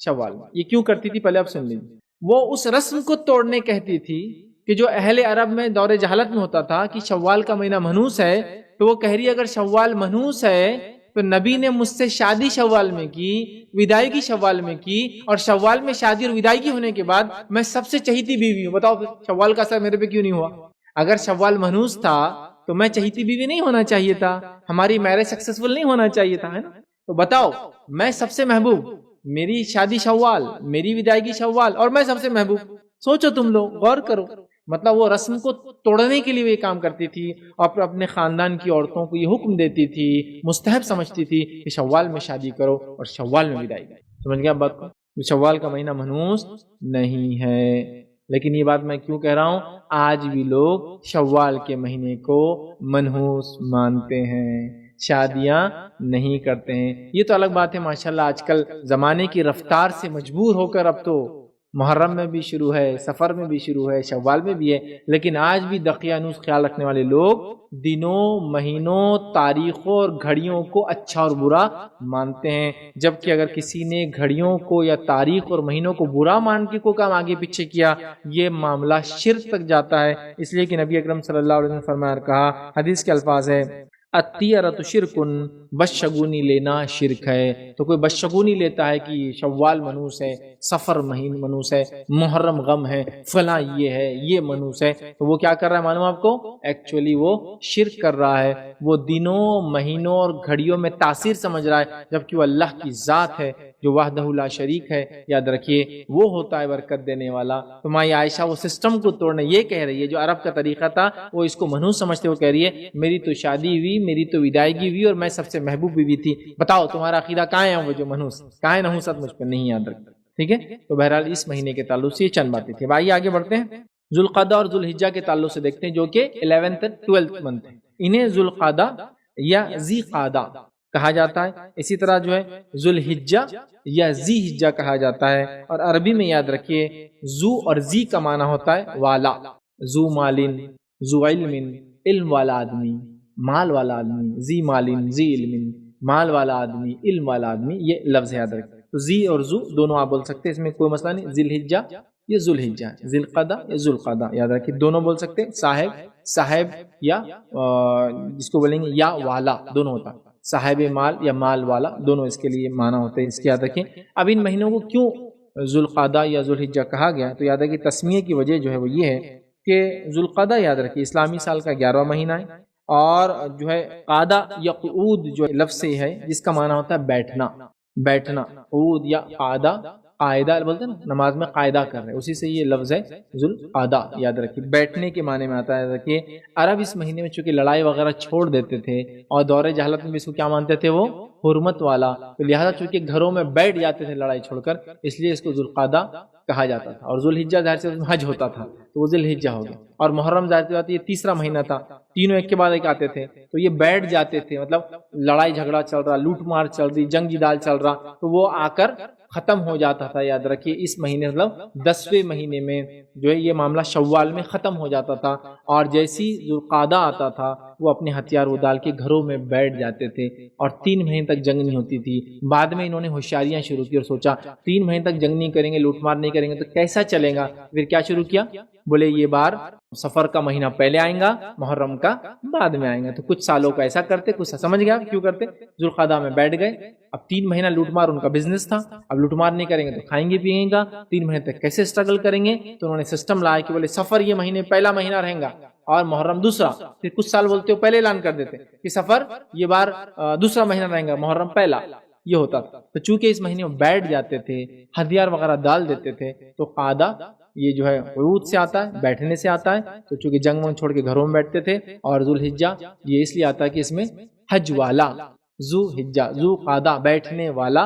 شوال میں۔ یہ کیوں کرتی تھی پہلے آپ سن لیجیے، وہ اس رسم کو توڑنے کہتی تھی کہ جو اہل عرب میں دور جہالت میں ہوتا تھا کہ شوال کا مہینہ منحوس ہے، تو وہ کہہ رہی ہے اگر شوال منحوس ہے تو نبی نے مجھ سے شادی شوال میں کی، وداعی کی شوال میں کی، اور شوال میں شادی اور وداعی کی ہونے کے بعد میں سب سے چہیتی بیوی ہوں، بتاؤ پھر شوال کا اثر میرے پہ کیوں نہیں ہوا؟ اگر شوال منحوس تھا تو میں چہیتی بیوی نہیں ہونا چاہیے تھا، ہماری میرج سکسیسفل نہیں ہونا چاہیے تھا، ہے نا؟ تو بتاؤ میں سب سے محبوب، میری شادی شوال، میری وداعی شوال، اور میں سب سے محبوب، سوچو تم لوگ، غور کرو۔ مطلب وہ رسم کو توڑنے کے لیے وہ یہ کام کرتی تھی، اور اپنے خاندان کی عورتوں کو یہ حکم دیتی تھی، مستحب سمجھتی تھی کہ شوال میں شادی کرو اور شوال میں وداعی کرو۔ سمجھ گیا بات کو؟ شوال کا مہینہ منحوس نہیں ہے، لیکن یہ بات میں کیوں کہہ رہا ہوں، آج بھی لوگ شوال کے مہینے کو منحوس مانتے ہیں، شادیاں نہیں کرتے ہیں۔ یہ تو الگ بات ہے، ماشاءاللہ آج کل زمانے کی رفتار سے مجبور ہو کر اب تو محرم میں بھی شروع ہے، سفر میں بھی شروع ہے، شوال میں بھی ہے، لیکن آج بھی دقیانوس خیال رکھنے والے لوگ دنوں، مہینوں، تاریخوں اور گھڑیوں کو اچھا اور برا مانتے ہیں، جبکہ اگر کسی نے گھڑیوں کو یا تاریخ اور مہینوں کو برا مان کے کوئی کام آگے پیچھے کیا، یہ معاملہ شرک تک جاتا ہے۔ اس لیے کہ نبی اکرم صلی اللہ علیہ وسلم نے فرمایا، کہا، حدیث کے الفاظ ہے الطیرۃ شرکن، بدشگونی لینا شرک ہے۔ تو کوئی بدشگونی لیتا ہے کہ شوال منحوس ہے، سفر مہین منحوس ہے، محرم غم ہے، فلاں یہ ہے، یہ منحوس ہے، تو وہ کیا کر رہا ہے معلوم آپ کو؟ ایکچولی وہ شرک کر رہا ہے، وہ دنوں، مہینوں اور گھڑیوں میں تاثیر سمجھ رہا ہے، جبکہ وہ اللہ کی ذات ہے جو وحدہ لا شریک ہے، یاد رکھیے وہ ہوتا ہے برکت دینے والا۔ تو ماں عائشہ وہ سسٹم کو توڑنے یہ کہہ رہی ہے، جو عرب کا طریقہ تھا وہ اس کو منحوس سمجھتے ہوئے کہہ رہی ہے میری تو شادی ہوئی، میری تو وداعیگی ہوئی، اور میں سب سے محبوب بیوی تھی، بتاؤ تمہارا عقیدہ کہاں ہے؟ وہ جو منحوس، کہاں ہے نحوست؟ مجھ پہ نہیں یاد رکھتا، ٹھیک ہے؟ تو بہرحال اس مہینے کے تعلق سے یہ چند باتیں تھیں۔ آئیے آگے بڑھتے ہیں، ذوالقعدہ اور ذوالحجہ کے تعلق سے دیکھتے ہیں، جو کہ 11th 12th منتھ ہے، انہیں ذوالقعدہ یا ذی قعدہ کہا جاتا ہے۔ اسی طرح جو ہے ذوالحجہ یا ذی حجہ کہا جاتا ہے، اور عربی میں یاد رکھیے ذو اور ذی کا معنی ہوتا ہے والا، ذو مالن، ذو علم، علم والا آدمی، مال والا آدمی، ذی مالن، ذی علم، مال والا آدمی، علم والا آدمی، یہ لفظ یاد رکھیں۔ تو ذی اور ذو دونوں آپ بول سکتے ہیں، اس میں کوئی مسئلہ نہیں، ذی الحجہ یا ذوالحجہ، ذی القعدہ یا ذوالقعدہ، یاد رکھیے دونوں بول سکتے ہیں، صاحب یا جس کو بولیں گے یا والا، دونوں ہوتا ہے، صاحب مال یا مال والا، دونوں اس کے لیے معنی ہوتے ہیں، اس کی یاد رکھیں۔ اب ان مہینوں کو کیوں ذوالقعدہ یا ذوالحجہ کہا گیا؟ تو یاد ہے کہ تسمیہ کی وجہ جو ہے وہ یہ ہے کہ ذوالقعدہ یاد رکھیے اسلامی سال کا 11واں مہینہ ہے، اور جو ہے قعدہ یا قعود جو لفظ سے ہے جس کا معنی ہوتا ہے بیٹھنا، بیٹھنا، قعود یا قعدہ، قاعدہ بولتے ہیں نا، نماز میں قاعدہ کر رہے ہیں، اسی سے یہ لفظ ہے ذوالقعدہ یاد رکھیے، بیٹھنے کے معنی میں آتا ہے۔ یاد رکھیے عرب اس مہینے میں چونکہ لڑائی وغیرہ چھوڑ دیتے تھے اور دور جہالت میں اس کو کیا مانتے تھے وہ حرمت والا، تو لہٰذا چونکہ گھروں میں بیٹھ جاتے تھے لڑائی چھوڑ کر، اس لیے اس کو ذوالقعدہ کہا جاتا تھا۔ اور ذوالحجہ ظاہر سے حج ہوتا تھا تو وہ ذوالحجہ ہو گیا، اور محرم ظاہر سی بات ہے یہ تیسرا مہینہ تھا، تینوں ایک کے بعد ایک آتے تھے، تو یہ بیٹھ جاتے تھے، مطلب لڑائی جھگڑا چل رہا، لوٹ مار چل رہی، جنگ جدال چل رہا، تو وہ آ کر ختم ہو جاتا تھا۔ یاد رکھیے اس مہینے مطلب 10ویں مہینے میں جو ہے یہ معاملہ شوال میں ختم ہو جاتا تھا، اور جیسی ذوالقعدہ آتا تھا وہ اپنے ہتھیار وہ ڈال کے گھروں میں بیٹھ جاتے تھے، اور 3 مہینے تک جنگ نہیں ہوتی تھی۔ بعد میں انہوں نے ہوشیاریاں شروع کی اور سوچا 3 مہینے تک جنگ نہیں کریں گے، لوٹ مار نہیں کریں گے تو کیسا چلے گا؟ پھر کیا شروع کیا؟ بولے یہ بار سفر کا مہینہ پہلے آئیں گا، محرم کا بعد میں آئیں گا۔ تو کچھ سالوں کا ایسا کرتے، کچھ سمجھ گیا کیوں کرتے، ذوالقعدہ میں بیٹھ گئے۔ اب 3 مہینہ لوٹ مار ان کا بزنس تھا، اب لوٹ مار نہیں کریں گے تو کھائیں گے پیئیں گا، 3 مہینے تک کیسے اسٹرگل کریں گے؟ تو انہوں نے سسٹم لایا کہ بولے سفر یہ مہینے پہلا مہینہ رہیں گا اور محرم دوسرا، پھر کچھ سال بولتے ہو پہلے اعلان کر دیتے کہ سفر یہ بار دوسرا مہینہ رہیں گا، محرم پہلا، یہ ہوتا تھا۔ تو چونکہ اس مہینے میں بیٹھ جاتے تھے، ہتھیار وغیرہ ڈال دیتے تھے، تو قعدہ یہ جو ہے قعود سے آتا ہے، بیٹھنے سے آتا ہے، تو چونکہ جنگ ونگ چھوڑ کے گھروں میں بیٹھتے تھے، اور ذوالحجہ یہ اس لیے آتا ہے کہ اس میں حج والا، ذو حجہ، ذو قعدہ بیٹھنے والا،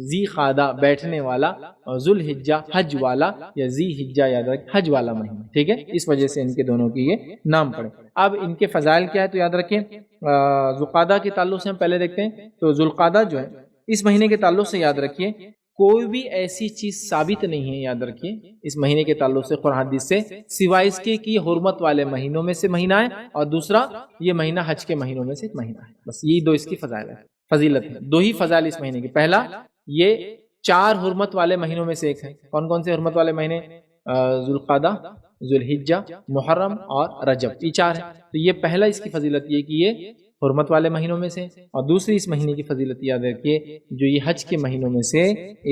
ذی قعدہ بیٹھنے والا، اور ذوالحجہ حج والا یا ذی حجہ یاد رکھ حج والا مہینہ، ٹھیک ہے، اس وجہ سے ان کے دونوں کی یہ نام پڑے۔ اب ان کے فضائل کیا ہے تو یاد رکھیں، ذوالقعدہ کے تعلق سے ہم پہلے دیکھتے ہیں، تو ذوالقعدہ جو ہے اس مہینے کے تعلق سے یاد رکھیے کوئی بھی ایسی چیز ثابت نہیں ہے، یاد رکھیے اس مہینے کے تعلق سے قرآن حدیث سے، سوائے اس کے کہ یہ حرمت والے مہینوں میں سے مہینہ ہے، اور دوسرا یہ مہینہ حج کے مہینوں میں سے ایک مہینہ ہے، بس یہی دو اس کی فضیلت ہے، 2 ہی فضائل اس مہینے کی۔ پہلا یہ 4 حرمت والے مہینوں میں سے ایک ہے۔ کون کون سے حرمت والے مہینے؟ ذوالقعدہ، ذوالحجہ، محرم اور رجب، یہ 4 ہیں۔ تو یہ پہلا اس کی فضیلت یہ کہ یہ حرمت والے مہینوں میں سے، اور دوسری اس مہینے کی فضیلت یاد رکھیے جو یہ حج کے مہینوں میں سے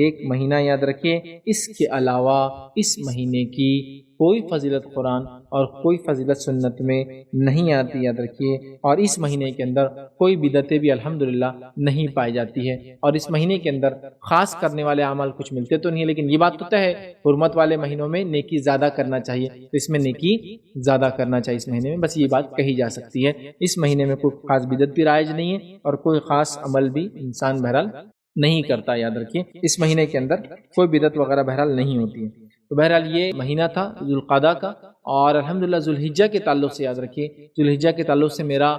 ایک مہینہ یاد رکھیے، اس کے علاوہ اس مہینے کی کوئی فضیلت قرآن اور کوئی فضیلت سنت میں نہیں آتی، یاد رکھیے، اور اس مہینے کے اندر کوئی بدعتیں بھی الحمدللہ نہیں پائی جاتی ہے، اور اس مہینے کے اندر خاص کرنے والے اعمال کچھ ملتے تو نہیں ہے، لیکن یہ بات تو طے ہے حرمت والے مہینوں میں نیکی زیادہ کرنا چاہیے، تو اس میں نیکی زیادہ کرنا چاہیے اس مہینے میں، بس یہ بات کہی جا سکتی ہے۔ اس مہینے میں کوئی خاص بدعت بھی رائج نہیں ہے اور کوئی خاص عمل بھی انسان بہرحال نہیں کرتا، یاد رکھیے اس مہینے کے اندر کوئی بدعت وغیرہ بہرحال نہیں ہوتی ہے۔ تو بہرحال یہ مہینہ تھا ذوالقعدہ کا، اور الحمدللہ ذوالحجہ کے تعلق سے یاد رکھیے، ذوالحجہ کے تعلق سے میرا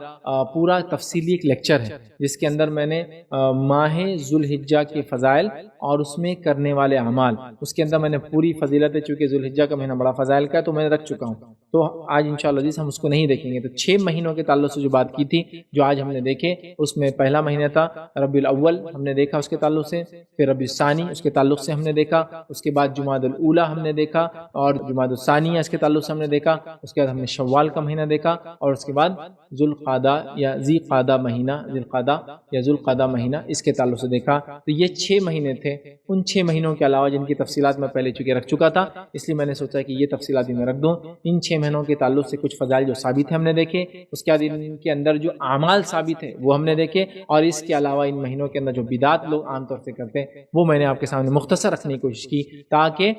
پورا تفصیلی ایک لیکچر ہے جس کے اندر میں نے ماہ ذوالحجہ کے فضائل اور اس میں کرنے والے اعمال، اس کے اندر میں نے پوری فضیلتیں، چونکہ ذوالحجہ کا مہینہ بڑا فضائل کا ہے تو میں نے رکھ چکا ہوں، تو آج انشاءاللہ عزیز ہم اس کو نہیں دیکھیں گے۔ تو 6 مہینوں کے تعلق سے جو بات کی تھی جو آج ہم نے دیکھے، اس میں پہلا مہینہ تھا ربیع الاول، ہم نے دیکھا اس کے تعلق سے، پھر ربیع الثانی اس کے تعلق سے ہم نے دیکھا، اس کے بعد جمادی الاولی ہم نے دیکھا، اور جمادی الثانیہ اس کے تعلق سے ہم نے دیکھا، اس کے بعد ہم نے شوال کا مہینہ دیکھا، اور اس کے بعد ذوالقعدہ یا ذی قعدہ مہینہ، ذوالقعدہ یا ذوالقعدہ مہینہ اس کے تعلق سے دیکھا۔ تو یہ 6 مہینے تھے، ان 6 مہینوں کے علاوہ جن کی تفصیلات میں پہلے چونکہ رکھ چکا تھا، اس لیے میں نے سوچا کہ یہ تفصیلات بھی میں رکھ دوں۔ ان 6 مہینوں کے تعلق سے کچھ فضائل جو ثابت ہیں ہم نے دیکھے، اس کے بعد ان کے اندر جو اعمال ثابت ہے وہ ہم نے دیکھے، اور اس کے علاوہ ان مہینوں کے اندر جو بدعات لوگ عام طور سے کرتے ہیں وہ میں نے آپ کے سامنے مختصر رکھنے کی کوشش کی، تاکہ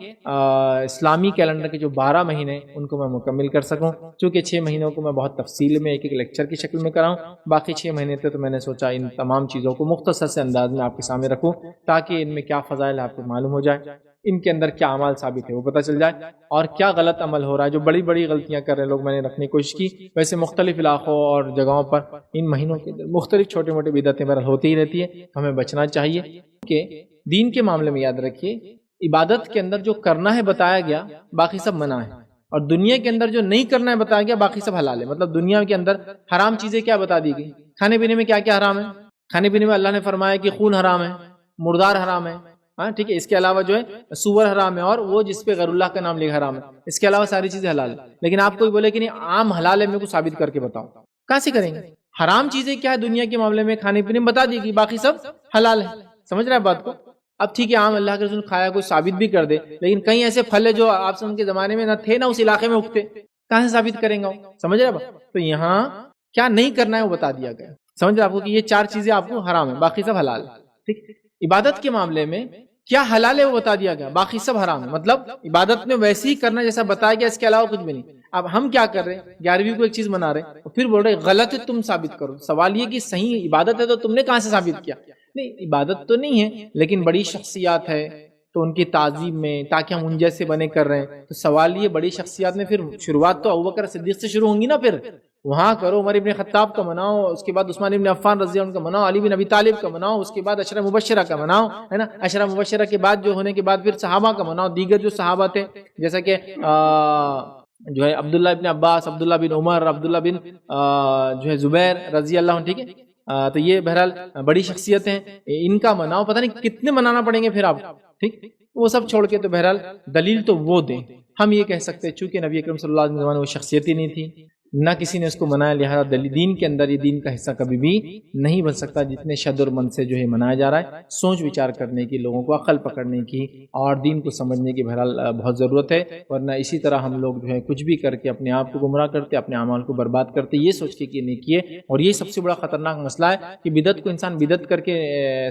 اسلامی کیلنڈر کے جو 12 مہینے ان کو میں مکمل کر سکوں۔ چونکہ 6 مہینوں کو میں بہت تفصیل میں ایک ایک لیکچر کی شکل میں کراؤں، باقی 6 مہینے تھے تو میں نے سوچا ان تمام چیزوں کو مختصر سے انداز میں آپ کے سامنے رکھوں، تاکہ ان میں کیا فضائل آپ کو معلوم ہو جائے، ان کے اندر کیا اعمال ثابت ہے وہ پتہ چل جائے، اور کیا غلط عمل ہو رہا ہے، جو بڑی بڑی غلطیاں کر رہے ہیں لوگ، میں نے رکھنے کی کوشش کی۔ ویسے مختلف علاقوں اور جگہوں پر ان مہینوں کے اندر مختلف چھوٹے موٹے بدعتیں بہرحال ہوتی ہی رہتی ہے، ہمیں بچنا چاہیے کہ دین کے معاملے میں یاد رکھیے عبادت کے اندر جو کرنا ہے بتایا گیا، باقی سب منع ہے، اور دنیا کے اندر جو نہیں کرنا ہے بتایا گیا، باقی سب حلال ہے۔ مطلب دنیا کے اندر حرام چیزیں کیا بتا دی گئی، کھانے پینے میں کیا کیا حرام ہے، کھانے پینے میں اللہ نے فرمایا کہ خون حرام ہے، مردار حرام ہے، ہاں ٹھیک ہے، اس کے علاوہ جو ہے سور حرام ہے، اور وہ جس پہ غیر اللہ کا نام لکھا حرام ہے، اس کے علاوہ ساری چیزیں حلال ہے۔ لیکن آپ کوئی بولے کہ نہیں عام حلال ہے، میرے کو ثابت کر کے بتاؤ، کہاں سے کریں گے؟ حرام چیزیں کیا ہے دنیا کے معاملے میں کھانے پینے میں بتا دی گئی، باقی سب حلال ہے، سمجھ رہے ہیں بات کو؟ اب ٹھیک ہے عام اللہ کے رسول کھایا کوئی ثابت بھی کر دے، لیکن کئی ایسے پھل ہے جو آپ کے زمانے میں نہ تھے نہ اس علاقے میں اگتے، کہاں سے ثابت کریں گا؟ سمجھ رہے آپ؟ تو یہاں کیا نہیں کرنا ہے وہ بتا دیا گیا. سمجھ رہے آپ کو کہ یہ 4 چیزیں آپ کو حرام ہیں، باقی سب حلال ہے. ٹھیک. عبادت کے معاملے میں کیا حلال ہے وہ بتا دیا گیا، باقی سب حرام ہے. مطلب عبادت میں ویسے ہی کرنا جیسا بتایا گیا، اس کے علاوہ کچھ بھی نہیں. اب ہم کیا کر رہے ہیں، 11ویں کو ایک چیز منا رہے ہیں اور پھر بول رہے غلط ہے تم ثابت کرو. سوال یہ کہ صحیح عبادت ہے تو تم نے کہاں سے ثابت کیا؟ نہیں، عبادت تو نہیں ہے لیکن بڑی شخصیات ہے تو ان کی تعظیم میں، تاکہ ہم ان جیسے بنے کر رہے ہیں. تو سوال یہ بڑی شخصیات میں پھر شروعات تو ابوبکر صدیق سے شروع ہوں گی نا، پھر وہاں کرو. عمر ابن خطاب کا مناؤ، اس کے بعد عثمان ابن عفان رضی اللہ عنہ کا مناؤ، علی بن ابی طالب کا مناؤ، اس کے بعد عشرہ مبشرہ کا مناؤ، ہے نا. عشرہ مبشرہ کے بعد جو ہونے کے بعد پھر صحابہ کا مناؤ، دیگر جو صحابہ تھے جیسا کہ جو ہے عبداللہ ابن عباس، عبداللہ بن عمر، عبداللہ بن جو ہے زبیر رضی اللہ عنہ. ٹھیک ہے. تو یہ بہرحال بڑی شخصیت ہیں، ان کا مناؤ. پتہ نہیں کتنے منانا پڑیں گے پھر آپ. ٹھیک. وہ سب چھوڑ کے تو بہرحال دلیل تو وہ دیں. ہم یہ کہہ سکتے ہیں چونکہ نبی اکرم صلی اللہ علیہ وسلم وہ شخصیت ہی نہیں تھی، نہ کسی نے اس کو منایا، لہذا دین کے اندر یہ دین کا حصہ کبھی بھی نہیں بن سکتا. جتنے شد اور من سے جو ہے منایا جا رہا ہے، سوچ وچار کرنے کی، لوگوں کو عقل پکڑنے کی اور دین کو سمجھنے کی بہرحال بہت ضرورت ہے. ورنہ اسی طرح ہم لوگ جو ہے کچھ بھی کر کے اپنے آپ کو گمراہ کرتے، اپنے اعمال کو برباد کرتے، یہ سوچ کے کہ نہیں کیے. اور یہ سب سے بڑا خطرناک مسئلہ ہے کہ بدعت کو انسان بدعت کر کے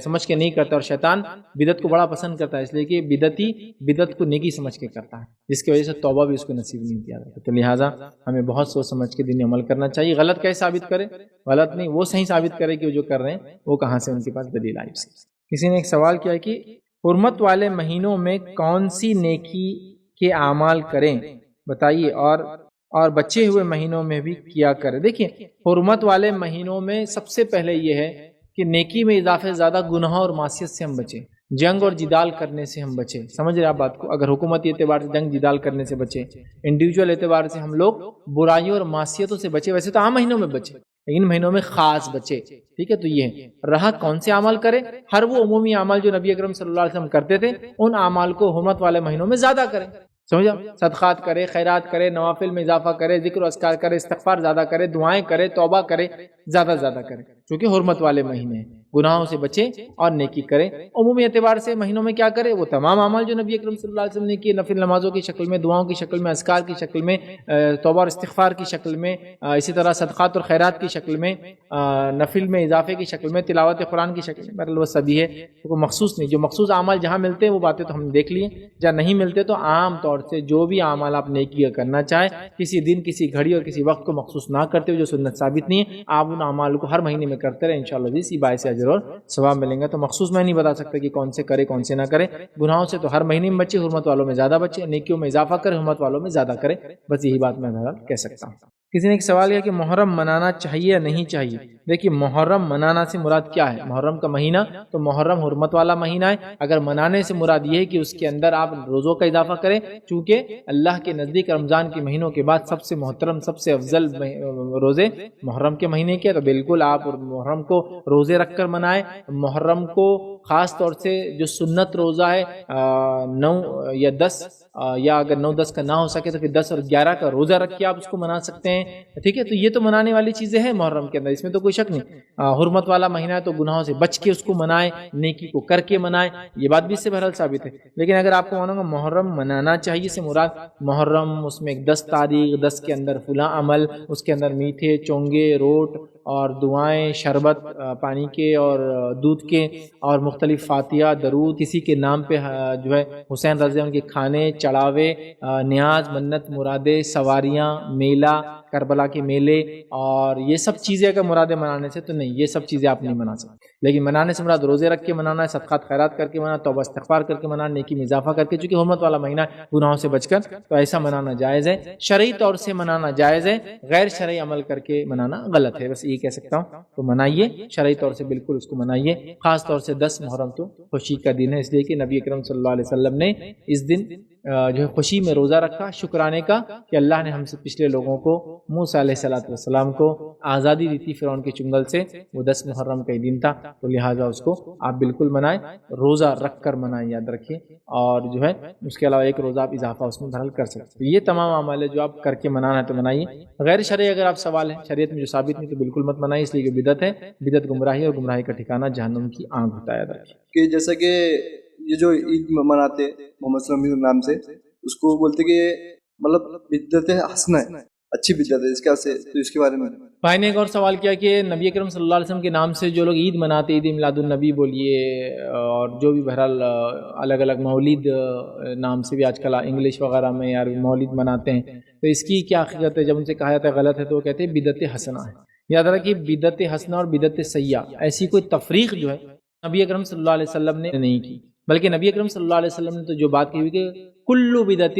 سمجھ کے نہیں کرتا، اور شیطان بدعت کو بڑا پسند کرتا ہے، اس لیے کہ بدعتی بدعت کو نیکی سمجھ کے کرتا ہے، جس کی وجہ سے توبہ بھی اس کو نصیب نہیں کیا جاتا. تو لہٰذا ہمیں بہت سوچ سمجھ کے دین عمل کرنا چاہیے. غلط کیسے ثابت کرے؟ غلط نہیں، وہ صحیح ثابت کرے کہ وہ جو کر رہے ہیں وہ کہاں سے ان کے پاس دلیل آئی. کسی نے ایک سوال کیا کہ حرمت والے مہینوں میں کون سی نیکی کے اعمال کریں بتائیے، اور بچے ہوئے مہینوں میں بھی کیا کریں. دیکھیں، حرمت والے مہینوں میں سب سے پہلے یہ ہے کہ نیکی میں اضافے زیادہ گناہ اور معصیت سے ہم بچیں، جنگ اور جدال کرنے سے ہم بچیں. سمجھ رہے آپ بات کو؟ اگر حکومتی اعتبار سے جنگ جدال کرنے سے بچیں، انڈیویجول اعتبار سے ہم لوگ برائیوں اور معصیتوں سے بچیں. ویسے تو عام مہینوں میں بچیں، ان مہینوں میں خاص بچے. ٹھیک ہے. تو یہ رہا کون سے عمل کریں، ہر وہ عمومی اعمال جو نبی اکرم صلی اللہ علیہ وسلم کرتے تھے ان اعمال کو حرمت والے مہینوں میں زیادہ کریں. سمجھا؟ صدقات کرے، خیرات کرے، نوافل میں اضافہ کرے، ذکر و اذکار کرے، استغفار زیادہ کرے، دعائیں کرے، توبہ کرے، زیادہ زیادہ کرے، کیونکہ حرمت والے مہینے ہیں. گناہوں سے بچے اور نیکی کرے. عمومی اعتبار سے مہینوں میں کیا کرے؟ وہ تمام اعمال جو نبی اکرم صلی اللہ علیہ وسلم نے کیے، نفل نمازوں کی شکل میں، دعاؤں کی شکل میں، اذکار کی شکل میں، توبہ اور استغفار کی شکل میں، اسی طرح صدقات اور خیرات کی شکل میں، نفل میں اضافے کی شکل میں، تلاوت قرآن کی شکل میں. مطلب وہ سبھی ہے، کوئی مخصوص نہیں. جو مخصوص اعمال جہاں ملتے ہیں وہ باتیں تو ہم نے دیکھ لی ہیں، جہاں نہیں ملتے تو عام طور سے جو بھی اعمال آپ نیکی کرنا چاہیں، کسی دن، کسی گھڑی اور کسی وقت کو مخصوص نہ کرتے ہوئے، جو سنت ثابت نہیں ہے، آپ ان اعمال کو ہر مہینے میں کرتے رہیں، انشاءاللہ اسی باعث اجر اور ثواب ملیں گا. تو مخصوص میں نہیں بتا سکتا کہ کون سے کرے کون سے نہ کرے. گناہوں سے تو ہر مہینے میں بچے، حرمت والوں میں زیادہ بچے، نیکیوں میں اضافہ کرے، حرمت والوں میں زیادہ کرے. بس یہی بات میں کہہ سکتا ہوں. کسی نے ایک سوال کیا کہ محرم منانا چاہیے یا نہیں چاہیے. دیکھیے، محرم منانا سے مراد کیا ہے؟ محرم کا مہینہ تو محرم حرمت والا مہینہ ہے. اگر منانے سے مراد یہ ہے کہ اس کے اندر آپ روزوں کا اضافہ کریں، چونکہ اللہ کے نزدیک رمضان کے مہینوں کے بعد سب سے محترم، سب سے افضل روزے محرم کے مہینے کے، تو بالکل آپ محرم کو روزے رکھ کر منائیں. محرم کو خاص طور سے جو سنت روزہ ہے 9 یا 10، یا اگر 9-10 کا نہ ہو سکے تو پھر 10 اور 11 کا روزہ رکھ کے آپ اس کو منا سکتے ہیں. ٹھیک ہے. تو یہ تو منانے والی چیزیں ہیں محرم کے اندر، اس میں تو کوئی شک نہیں. حرمت والا مہینہ ہے تو گناہوں سے بچ کے اس کو منائیں، نیکی کو کر کے منائیں. یہ بات بھی اس سے بہرحال ثابت ہے. لیکن اگر آپ کو مانو گا محرم منانا چاہیے سے مراد محرم، اس میں ایک 10 تاریخ، 10 کے اندر فلاں عمل، اس کے اندر میٹھے چونگے، روٹ اور دعائیں، شربت پانی کے اور دودھ کے، اور مختلف فاتحہ، درود، کسی کے نام پہ جو ہے حسین رضی اللہ عنہ کے کھانے، چڑھاوے، نیاز، منت، مرادیں، سواریاں، میلہ، کربلا کے میلے، اور یہ سب چیزیں اگر مرادیں منانے سے تو نہیں، یہ سب چیزیں آپ نہیں منا سکتے. لیکن منانے سے مراد روزے رکھ کے منانا ہے، صدقات خیرات کر کے منانا، توبہ استغفار کر کے منانا، نیکی میں اضافہ کر کے، چونکہ حرمت والا مہینہ گناہوں سے بچ کر، تو ایسا منانا جائز ہے. شرعی طور سے منانا جائز ہے، غیر شرعی عمل کر کے منانا غلط ہے. بس یہ کہہ سکتا ہوں. تو منائیے، شرعی طور سے بالکل اس کو منائیے. خاص طور سے 10 محرم تو خوشی کا دن ہے، اس لیے کہ نبی اکرم صلی اللہ علیہ وسلم نے اس دن جو ہے خوشی میں روزہ رکھا، شکرانے کا کہ اللہ نے ہم سے پچھلے لوگوں کو، موسیٰ علیہ السلام کو آزادی دی تھی فرعون کے چنگل سے. وہ 10 محرم کا ہی دن تھا، تو لہٰذا اس کو آپ بالکل منائیں، روزہ رکھ کر منائیں، یاد رکھیے. اور جو ہے اس کے علاوہ ایک روزہ آپ اضافہ اس میں بہرحال کر سکتے. یہ تمام اعمال ہے جو آپ کر کے منانا ہے تو منائیے. غیر شرعی اگر آپ سوال ہے شریعت میں جو ثابت نہیں تو بالکل مت منائیے، اس لیے کہ بدعت ہے. بدعت گمراہی، اور گمراہی کا ٹھکانہ جہنم کی آگ ہوتا ہے. یاد رکھیے کہ جیسا کہ یہ جو عید مناتے محمد صلی اللہ علیہ وسلم کے نام سے، اس کو بولتے کہ مطلب بدعت حسنہ ہے، اچھی بدعت ہے، اس کا سے تو اس کے بارے میں بھائی نے ایک اور سوال کیا کہ نبی اکرم صلی اللہ علیہ وسلم کے نام سے جو لوگ عید مناتے، عید میلاد النبی بولیے اور جو بھی بہرحال الگ الگ مولد نام سے بھی آج کل انگلش وغیرہ میں یار مولد مناتے ہیں، تو اس کی کیا حقیقت ہے؟ جب ان سے کہا جاتا ہے غلط ہے تو وہ کہتے ہیں بدعت حسنہ ہے۔ یاد رکھیے بدعت حسنہ اور بدعت سیئہ ایسی کوئی تفریق جو ہے نبی اکرم صلی اللہ علیہ وسلم نے نہیں کی، بلکہ نبی اکرم صلی اللہ علیہ وسلم نے تو جو بات کی ہوئی کہ کل بدعت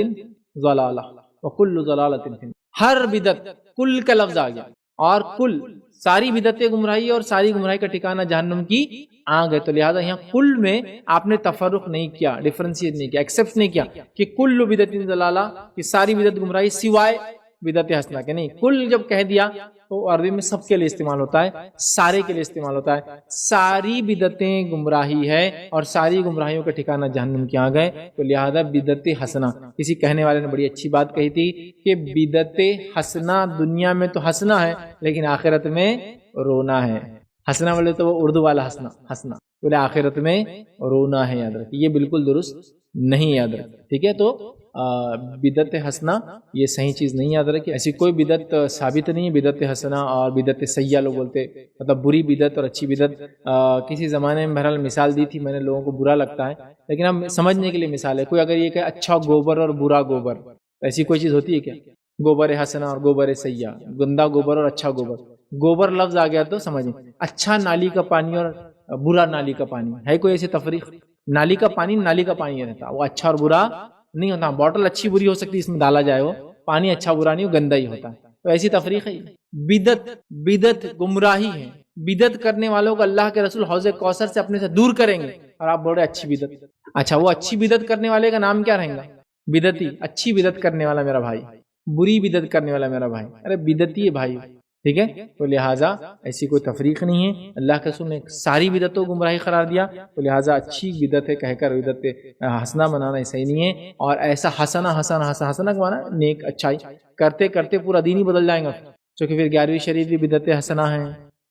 ضلالہ وکل ضلالۃ فی النار، ہر بدعت، کل کا لفظ آ گیا، اور کل ساری بدعتیں گمراہی اور ساری گمراہی کا ٹھکانہ جہنم کی آگ ہے، تو لہٰذا یہاں کل میں آپ نے تفرق نہیں کیا، ڈفرینشیٹ نہیں کیا، ایکسپٹ نہیں کیا کہ کل بدعت ضلالہ کہ ساری بدعت گمراہی سوائے بدعت حسنہ کے، نہیں، کل جب کہہ دیا تو عربی میں سب کے لیے استعمال ہوتا ہے، سارے کے لیے استعمال ہوتا ہے، ساری بدعتیں گمراہی ہے اور ساری گمراہیوں کا ٹھکانہ جہنم کے آ گئے، تو لہذا بدعت حسنہ۔ کسی کہنے والے نے بڑی اچھی بات کہی تھی کہ بدعت حسنہ دنیا میں تو حسنہ ہے لیکن آخرت میں رونا ہے۔ حسنہ بولے تو وہ اردو والا حسنہ بولے آخرت میں رونا ہے، یاد رکھیے یہ بالکل درست نہیں، یاد رکھیے، ٹھیک ہے؟ تو بدعت حسنہ یہ صحیح چیز نہیں، یاد رکھیے، ایسی کوئی بدعت ثابت نہیں ہے۔ بدعت حسنہ اور بدعت سیئہ لوگ بولتے، مطلب بری بدعت اور اچھی بدعت۔ کسی زمانے میں بہرحال مثال دی تھی میں نے، لوگوں کو برا لگتا ہے لیکن اب سمجھنے کے لیے مثال ہے، کوئی اگر یہ کہ اچھا گوبر اور برا گوبر، ایسی کوئی چیز ہوتی ہے کیا؟ گوبر حسنہ اور گوبر سیئہ، گندا گوبر اور اچھا گوبر، گوبر لفظ آ گیا تو سمجھیں، اچھا نالی کا پانی اور برا نالی کا پانی، ہے کوئی ایسی تفریق؟ نالی کا پانی نالی کا پانی رہتا، وہ اچھا اور برا نہیں ہوتا۔ بوٹل اچھی بری ہو سکتی اس میں ڈالا جائے، وہ پانی اچھا برا نہیں، وہ گندا ہی ہوتا ہے، تو ایسی تفریق ہے۔ بدعت گمراہی ہے، بدعت کرنے والوں کو اللہ کے رسول حوض کوثر سے اپنے سے دور کریں گے، اور آپ بول رہے اچھی بدعت۔ اچھا وہ اچھی بدعت کرنے والے کا نام کیا رہیں گا؟ بدعتی۔ اچھی بدعت کرنے والا میرا بھائی، بری بدعت کرنے والا میرا بھائی، ارے بدعتی ہے بھائی، ٹھیک ہے؟ تو لہٰذا ایسی کوئی تفریق نہیں ہے، اللہ کے رسول نے ساری بدعتوں کو گمراہی قرار دیا، تو لہٰذا اچھی بدعت ہے کہہ کر بدعت حسنہ منانا صحیح نہیں ہے۔ اور ایسا حسنہ کا معنی نیک اچھائی کرتے کرتے پورا دین ہی بدل جائے گا، چونکہ پھر 11ویں شریف بھی بدعت حسنہ ہے،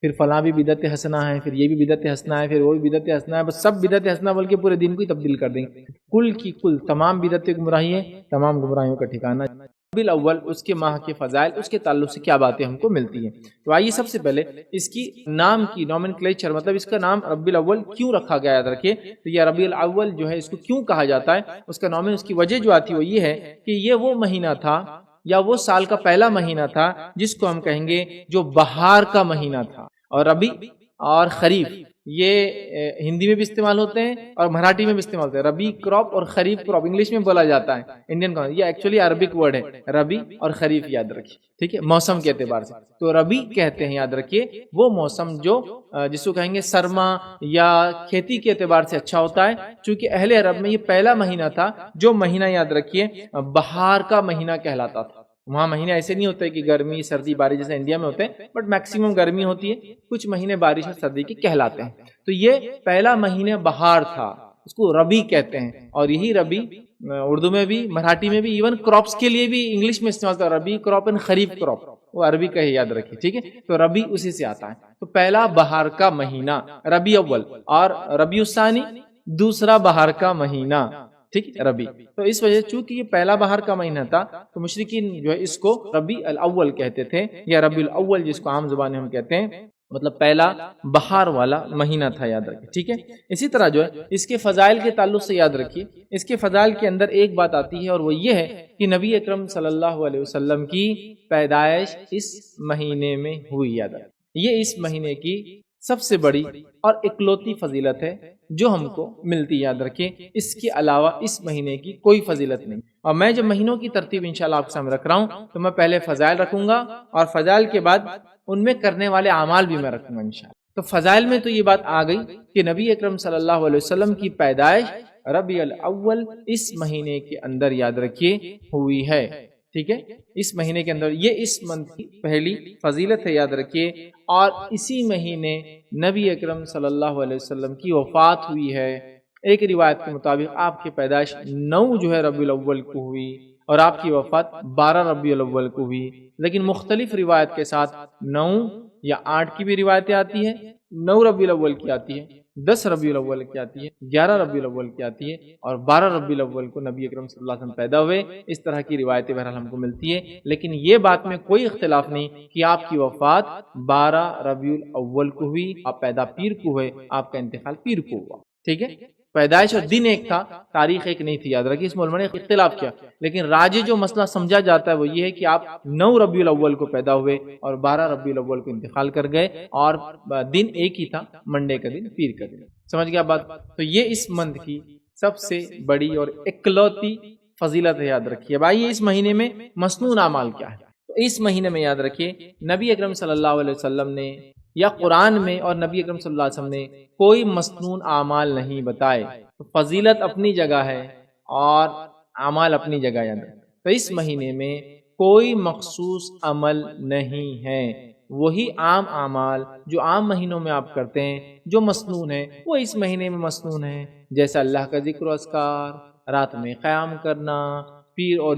پھر فلاں بھی بدعت حسنہ ہے، پھر یہ بھی بدعت حسنہ ہے، پھر وہ بھی بدعت حسنہ ہے، بس سب بدعت حسنہ بول کے پورے دین کو ہی تبدیل کر دیں گے۔ کل کی کل تمام بدعت گمراہی ہے، تمام گمراہیوں کا ٹھکانہ ربیع الاول، اس کے ماہ کے فضائل، اس کے تعلق سے کیا باتیں ہم کو ملتی ہیں۔ تو آئیے سب سے پہلے اس کی نام کی نومنکلیچر، مطلب اس کا نام ربیع الاول کیوں رکھا گیا، یاد رکھیے۔ تو یہ ربیع الاول جو ہے اس کو کیوں کہا جاتا ہے، اس کا نام، اس کی وجہ جو آتی ہے وہ یہ ہے کہ یہ وہ مہینہ تھا یا وہ سال کا پہلا مہینہ تھا جس کو ہم کہیں گے جو بہار کا مہینہ تھا، اور ربیع اور خریف یہ ہندی میں بھی استعمال ہوتے ہیں اور مراٹھی میں بھی استعمال ہوتے ہیں۔ ربیع کراپ اور خریف کراپ انگلش میں بولا جاتا ہے، انڈین کا یہ ایکچولی عربک ورڈ ہے، ربیع اور خریف، یاد رکھیے، ٹھیک ہے؟ موسم کے اعتبار سے تو ربیع کہتے ہیں، یاد رکھیے، وہ موسم جو جس کو کہیں گے سرما یا کھیتی کے اعتبار سے اچھا ہوتا ہے، چونکہ اہل عرب میں یہ پہلا مہینہ تھا جو مہینہ، یاد رکھیے، بہار کا مہینہ کہلاتا تھا۔ وہاں مہینے ایسے نہیں ہوتے کہ گرمی سردی بارش جیسے انڈیا میں ہوتے ہیں، بٹ میکسیمم گرمی ہوتی ہے، کچھ مہینے بارش اور سردی کے کہلاتے ہیں۔ تو یہ پہلا مہینہ بہار تھا، اس کو ربیع کہتے ہیں، اور یہی ربیع اردو میں بھی، مراٹھی میں بھی، ایون کراپس کے لیے بھی انگلش میں استعمال ہوتا ہے، ربیع کراپ اینڈ خریف کراپ، وہ عربی کا ہے، یاد رکھیے، ٹھیک ہے؟ تو ربیع اسی سے آتا ہے۔ تو پہلا بہار کا مہینہ ربیع اول، اور ربیع الثانی دوسرا بہار کا مہینہ، ٹھیک، ربیع۔ تو اس وجہ سے چونکہ یہ پہلا بہار کا مہینہ تھا تو مشرکین جو ہے اس کو ربیع الاول کہتے تھے، یا ربیع الاول جس کو عام زبان میں ہم کہتے ہیں، مطلب پہلا بہار والا مہینہ تھا، یاد رکھیے، ٹھیک ہے؟ اسی طرح جو ہے اس کے فضائل کے تعلق سے یاد رکھیے، اس کے فضائل کے اندر ایک بات آتی ہے اور وہ یہ ہے کہ نبی اکرم صلی اللہ علیہ وسلم کی پیدائش اس مہینے میں ہوئی، یاد رکھیے، یہ اس مہینے کی سب سے بڑی اور اکلوتی فضیلت ہے جو ہم کو ملتی، یاد رکھیں، اس کے علاوہ اس مہینے کی کوئی فضیلت نہیں۔ اور میں جب مہینوں کی ترتیب انشاءاللہ آپ کے سامنے رکھ رہا ہوں تو میں پہلے فضائل رکھوں گا اور فضائل کے بعد ان میں کرنے والے اعمال بھی میں رکھوں گا انشاءاللہ۔ تو فضائل میں تو یہ بات آ گئی کہ نبی اکرم صلی اللہ علیہ وسلم کی پیدائش ربیع الاول اس مہینے کے اندر، یاد رکھیے، ہوئی ہے، ٹھیک ہے؟ اس مہینے کے اندر، یہ اس منتھ کی پہلی فضیلت ہے، یاد رکھیے۔ اور اسی مہینے نبی اکرم صلی اللہ علیہ وسلم کی وفات ہوئی ہے۔ ایک روایت کے مطابق آپ کی پیدائش 9 جو ہے ربیع الاول کو ہوئی اور آپ کی وفات 12 ربیع الاول کو ہوئی، لیکن مختلف روایت کے ساتھ 9 یا 8 کی بھی روایتیں آتی ہیں، 9 ربیع الاول کی آتی ہے، 10 ربیع الاول کی آتی ہے، 11 ربیع الاول کی آتی ہے، اور 12 ربیع الاول کو نبی اکرم صلی اللہ علیہ وسلم پیدا ہوئے۔ اس طرح کی روایتیں بہرحال ہم کو ملتی ہے، لیکن یہ بات میں کوئی اختلاف نہیں کہ آپ کی وفات 12 ربیع الاول کو ہوئی، آپ پیدا پیر کو ہوئے، آپ کا انتقال پیر کو ہوا، ٹھیک ہے۔ پیدائش اور دن ایک تھا، تاریخ ایک نہیں تھی، یاد رکھیے۔ اس میں علماء نے اختلاف کیا، لیکن راجح جو مسئلہ سمجھا جاتا ہے وہ یہ ہے کہ آپ 9 ربیع الاول کو پیدا ہوئے اور 12 ربیع الاول کو انتقال کر گئے، اور دن ایک ہی تھا، منڈے کا دن، پیر کا دن۔ سمجھ گیا بات؟ تو یہ اس منتھ کی سب سے بڑی اور اکلوتی فضیلت ہے، یاد رکھیے۔ بھائی اس مہینے میں مسنون اعمال کیا ہے؟ تو اس مہینے میں یاد رکھیے نبی اکرم صلی اللہ علیہ وسلم نے یا قرآن میں اور نبی اکرم صلی اللہ علیہ وسلم نے کوئی مسنون اعمال نہیں بتائے۔ تو فضیلت اپنی جگہ ہے اور اعمال اپنی جگہ ہے۔ تو اس مہینے میں کوئی مخصوص عمل نہیں ہے، وہی عام اعمال جو عام مہینوں میں آپ کرتے ہیں جو مسنون ہیں وہ اس مہینے میں مسنون ہیں، جیسا اللہ کا ذکر و اذکار، رات میں قیام کرنا، پیر اور